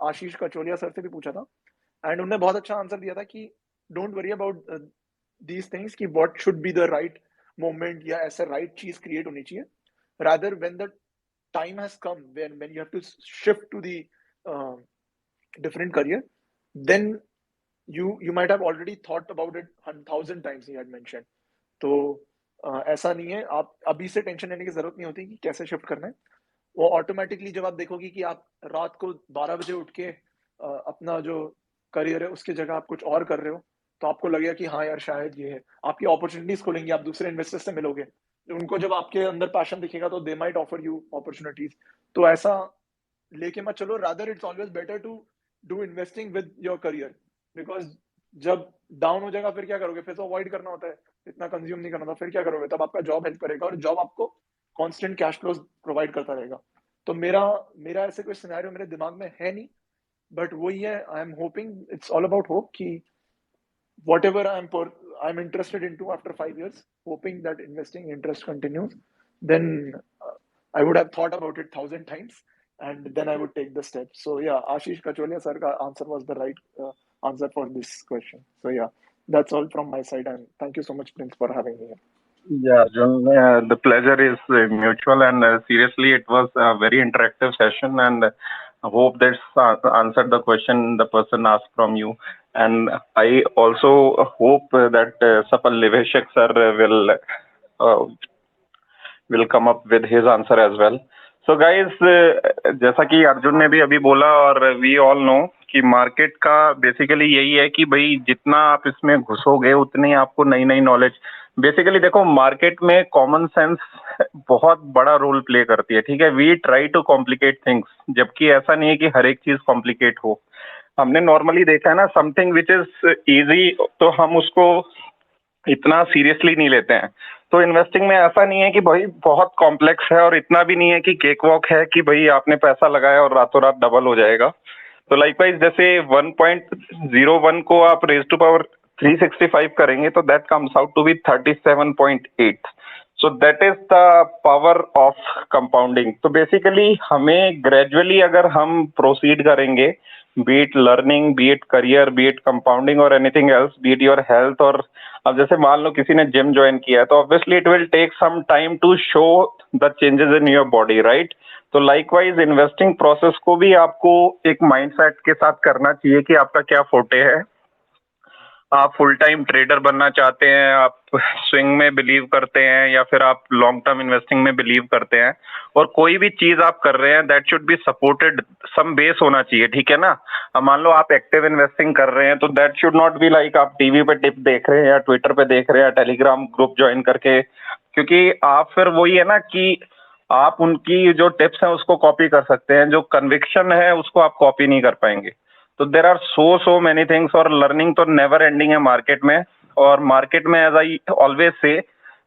आशीष Kacholia sir से भी पूछा था, and उन्होंने बहुत अच्छा आंसर दिया था कि don't worry about these things कि what should be the right moment या ऐसा राइट चीज क्रिएट होनी चाहिए, rather when the time has come when you have to shift to the different career, then you might have already thought about it 1,000 times, he had mentioned। तो ऐसा नहीं है, आप अभी से टेंशन लेने की जरूरत नहीं होती कि कैसे शिफ्ट करना है। वो ऑटोमेटिकली जब आप देखोगे कि आप रात को 12 बजे उठ के अपना जो करियर है उसकी जगह आप कुछ और कर रहे हो, तो आपको लगेगा कि हाँ यार शायद ये है, आपकी अपॉर्चुनिटीज खुलेंगी, आप दूसरे इन्वेस्टर्स से मिलोगे, उनको जब आपके अंदर पैशन दिखेगा तो they might offer you opportunities. तो ऐसा लेके मत चलो, rather it's always better to do investing with your career, because जब डाउन हो जाएगा फिर क्या करोगे, फिर तो अवॉइड करना होता है, इतना कंज्यूम नहीं करना था, फिर क्या करोगे, तब आपका जॉब हेल्प करेगा, और जॉब आपको कांस्टेंट कैश फ्लोज प्रोवाइड करता रहेगा। तो मेरा ऐसे कोई सिनेरियो मेरे दिमाग में है नहीं, बट वही है, आई am hopping, it's all about hope कि whatever I'm interested into after 5 years, hoping that investing interest continues, then I would have thought about it 1,000 times, and then I would take the step. So yeah, Ashish Kacholia sir ka answer was the right answer for this question. So yeah, that's all from my side, and thank you so much, Prince, for having me here. Yeah, Arjun, the pleasure is mutual, and seriously, it was a very interactive session, and I hope that's answered the question the person asked from you. And I also hope that Sapal Liveshek sir will come up with his answer as well. So guys, जैसा कि अर्जुन ने भी अभी बोला और we all know कि market का basically यही है कि भाई जितना आप इसमें घुसोगे उतनी आपको नई नई नॉलेज, बेसिकली देखो मार्केट में कॉमन सेंस बहुत बड़ा रोल प्ले करती है, ठीक है। We try to complicate things, जबकि ऐसा नहीं है कि हर एक चीज कॉम्प्लिकेट हो। हमने नॉर्मली देखा है ना, समथिंग विच इज इजी तो हम उसको इतना सीरियसली नहीं लेते हैं। तो इन्वेस्टिंग में ऐसा नहीं है कि भाई बहुत कॉम्प्लेक्स है और इतना भी नहीं है कि केक वॉक है कि भाई आपने पैसा लगाया और रातों रात डबल हो जाएगा। तो लाइकवाइज जैसे 1.01 को आप रेज टू पावर 365 करेंगे तो that comes out to be 37.8। So that is the power of compounding. तो बेसिकली हमें ग्रेजुअली अगर हम प्रोसीड करेंगे, be it learning, be it career, be it compounding और anything else, be it your health, और अब जैसे मान लो किसी ने जिम ज्वाइन किया है तो obviously it will take some time to show the changes in your body, right. तो लाइकवाइज इन्वेस्टिंग प्रोसेस को भी आपको एक माइंडसेट के साथ करना चाहिए कि आपका क्या फोटे है। आप फुल टाइम ट्रेडर बनना चाहते हैं, आप स्विंग में बिलीव करते हैं, या फिर आप लॉन्ग टर्म इन्वेस्टिंग में बिलीव करते हैं, और कोई भी चीज आप कर रहे हैं that should be supported, some base होना चाहिए, ठीक है ना। अब मान लो आप एक्टिव इन्वेस्टिंग कर रहे हैं तो that should not be like आप टीवी पे टिप देख रहे हैं या ट्विटर पे देख रहे हैं, टेलीग्राम ग्रुप ज्वाइन करके, क्योंकि आप फिर वही है ना कि आप उनकी जो टिप्स हैं उसको कॉपी कर सकते हैं, जो कन्विक्शन है उसको आप कॉपी नहीं कर पाएंगे। तो there are so many things, और लर्निंग तो नेवर एंडिंग है मार्केट में। और मार्केट में एज आई ऑलवेज से,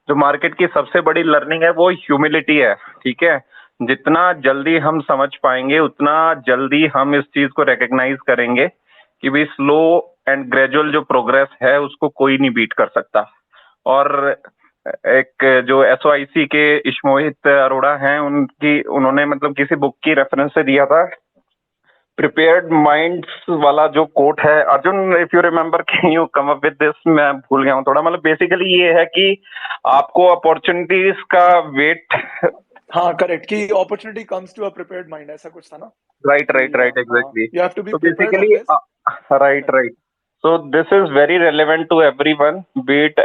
जो मार्केट की सबसे बड़ी लर्निंग है वो ह्यूमिलिटी है, ठीक है। जितना जल्दी हम समझ पाएंगे उतना जल्दी हम इस चीज को रिकग्नाइज करेंगे कि भी स्लो एंड ग्रेजुअल जो प्रोग्रेस है उसको कोई नहीं बीट कर सकता। और एक जो SOIC के इश्मोहित अरोड़ा हैं, उन्होंने मतलब किसी बुक की रेफरेंस से दिया था, प्रिपेयर्ड माइंड्स वाला जो कोट है। Arjun, if you remember, can you come up with this? मैं भूल गया हूँ थोड़ा। मतलब बेसिकली ये है कि आपको अपॉर्चुनिटीज का वेट, हाँ करेक्ट, कि opportunity comes to a prepared mind, ऐसा कुछ था ना। Right exactly. You have to be तो prepared basically always. Right so this is very relevant to everyone, be it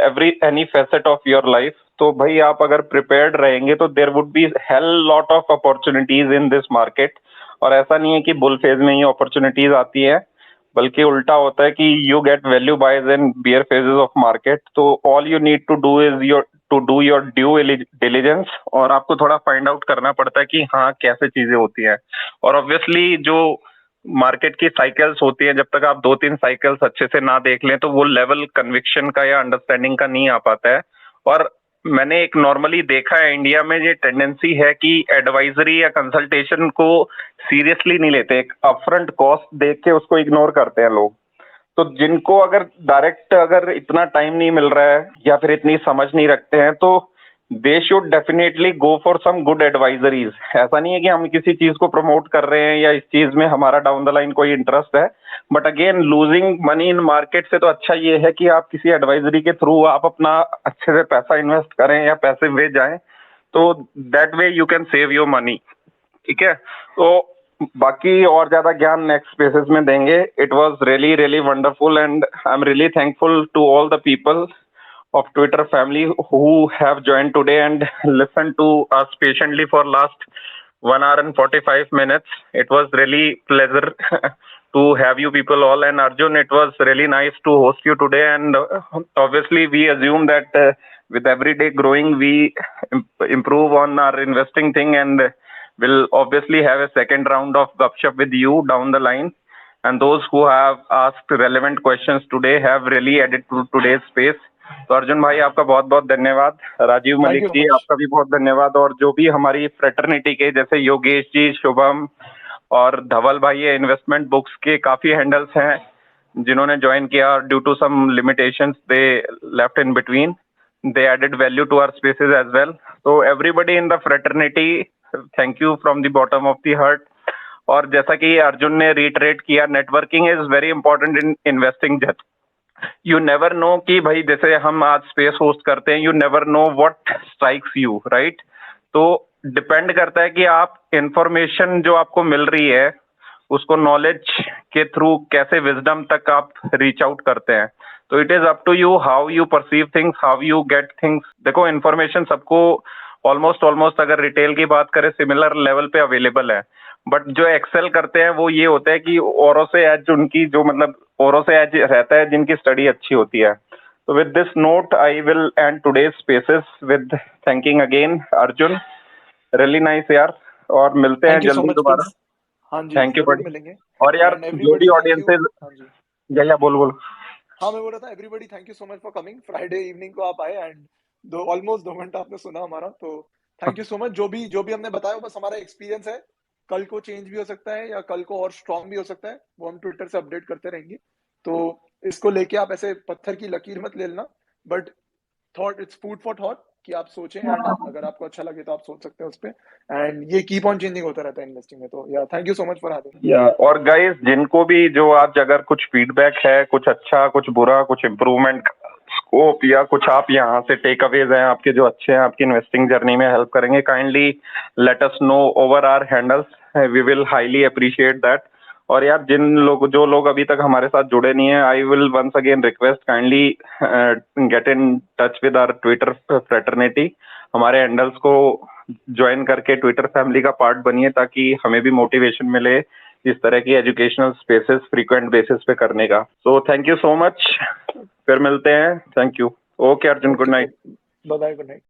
any facet of your life. तो भाई आप अगर प्रिपेयर्ड रहेंगे तो there would be hell lot of opportunities in this market. और ऐसा नहीं है कि बुल फेज में ही अपॉर्चुनिटीज आती है, बल्कि उल्टा होता है कि you get value buys in bear phases of market. तो all you need to do is to do your due diligence, और आपको थोड़ा फाइंड आउट करना पड़ता है कि हाँ कैसे चीजें होती हैं। और ऑब्वियसली जो मार्केट की साइकिल्स होती है, जब तक आप 2-3 साइकिल्स अच्छे से ना देख लें तो वो लेवल कन्विक्शन का या अंडरस्टैंडिंग का नहीं आ पाता है। और मैंने एक नॉर्मली देखा है इंडिया में ये टेंडेंसी है कि एडवाइजरी या कंसल्टेशन को सीरियसली नहीं लेते, एक अपफ्रंट कॉस्ट देख के उसको इग्नोर करते हैं लोग। तो जिनको अगर डायरेक्ट अगर इतना टाइम नहीं मिल रहा है या फिर इतनी समझ नहीं रखते हैं तो they should definitely go for some good advisories. ऐसा नहीं है कि हम किसी चीज को प्रमोट कर रहे हैं या इस चीज में हमारा डाउन द लाइन कोई इंटरेस्ट है, but again losing money in market से तो अच्छा ये है कि आप किसी एडवाइजरी के थ्रू आप अपना अच्छे से पैसा इन्वेस्ट करें या पैसे वे जाएं, तो that way you can save your money, ठीक है। तो बाकी और ज्यादा ज्ञान नेक्स्ट स्पेसेस में देंगे। It was really wonderful and I am really thankful to all the people of Twitter family who have joined today and listened to us patiently for last 1 hour and 45 minutes. It was really pleasure to have you people all, and Arjun, it was really nice to host you today. And obviously we assume that with every day growing we improve on our investing thing, and will obviously have a second round of gupshup with you down the line. And those who have asked relevant questions today have really added to today's space. तो अर्जुन भाई आपका बहुत बहुत धन्यवाद, Rajiv Malik you so ji much. आपका भी बहुत धन्यवाद, और जो भी हमारी फ्रेटर्निटी के जैसे योगेश जी, शुभम और धवल भाई, ये इन्वेस्टमेंट बुक्स के काफी हैंडल्स हैं जिन्होंने ज्वाइन किया, due to some limitations they left in between, they added value to our spaces as well. So everybody in the fraternity, thank you from the bottom of the heart. और जैसा कि अर्जुन ने reiterate किया, networking is very important in investing. You never know कि भाई जैसे हम आज space host करते हैं, you never know what strikes you, right? तो depend करता है कि आप information जो आपको मिल रही है उसको नॉलेज के थ्रू कैसे विजडम तक आप रीच आउट करते हैं। तो it is up to you how you perceive things, how you get things. देखो इन्फॉर्मेशन सबको ऑलमोस्ट अगर रिटेल की बात करें सिमिलर लेवल पे अवेलेबल है, बट जो एक्सेल करते हैं वो ये होता है कि औरों से एज उनकी जो मतलब औरों से एज रहता है जिनकी स्टडी अच्छी होती है। तो with this note I will and today's spaces with thanking again Arjun, really nice यार, और मिलते हैं थैंक यू सो जल्दी मच दोबारा। हाँ जी, थैंक यू जरूर बड़ी। मिलेंगे। और यार एंड जो भी एवरीबडी थैंक ऑडियंस यू। है, हाँ जी, बोल हाँ मैं बोल रहा था everybody thank you so much for coming. Friday evening को आप आए एंड ऑलमोस्ट 2 घंटा आपने सुना हमारा, तो थैंक यू सो मच। जो भी हमने बताया बस हमारा एक्सपीरियंस है, कल को चेंज भी हो सकता है या कल को और स्ट्रांग भी हो सकता है, वो हम ट्विटर से अपडेट करते रहेंगे। तो इसको लेके आप ऐसे पत्थर की लकीर मत ले लेना, but thought its food for thought कि आप सोचें, एंड अगर आपको अच्छा लगे तो आप सोच सकते हैं उस पर। एंड ये कीप ऑन चेंजिंग होता रहता है इन्वेस्टिंग में। तो या thank you so much for having. या और गाइस जिनको भी जो आज अगर कुछ फीडबैक है, कुछ अच्छा कुछ बुरा, कुछ इम्प्रूवमेंट स्कोप या कुछ आप यहाँ से टेक अवेज हैं आपके जो अच्छे हैं, आपकी इन्वेस्टिंग जर्नी में हेल्प करेंगे, kindly let us know over our handles, we will highly appreciate that. और यार जो लोग अभी तक हमारे साथ जुड़े नहीं है, I will once again request kindly get in touch with our Twitter fraternity, हमारे हैंडल्स को ज्वाइन करके ट्विटर फैमिली का पार्ट बनिए ताकि हमें भी मोटिवेशन मिले इस तरह की एजुकेशनल स्पेसेस फ्रीक्वेंट बेसिस पे करने का। So thank you so much, फिर मिलते हैं। Thank you. Okay Arjun, good night. Bye bye, good night.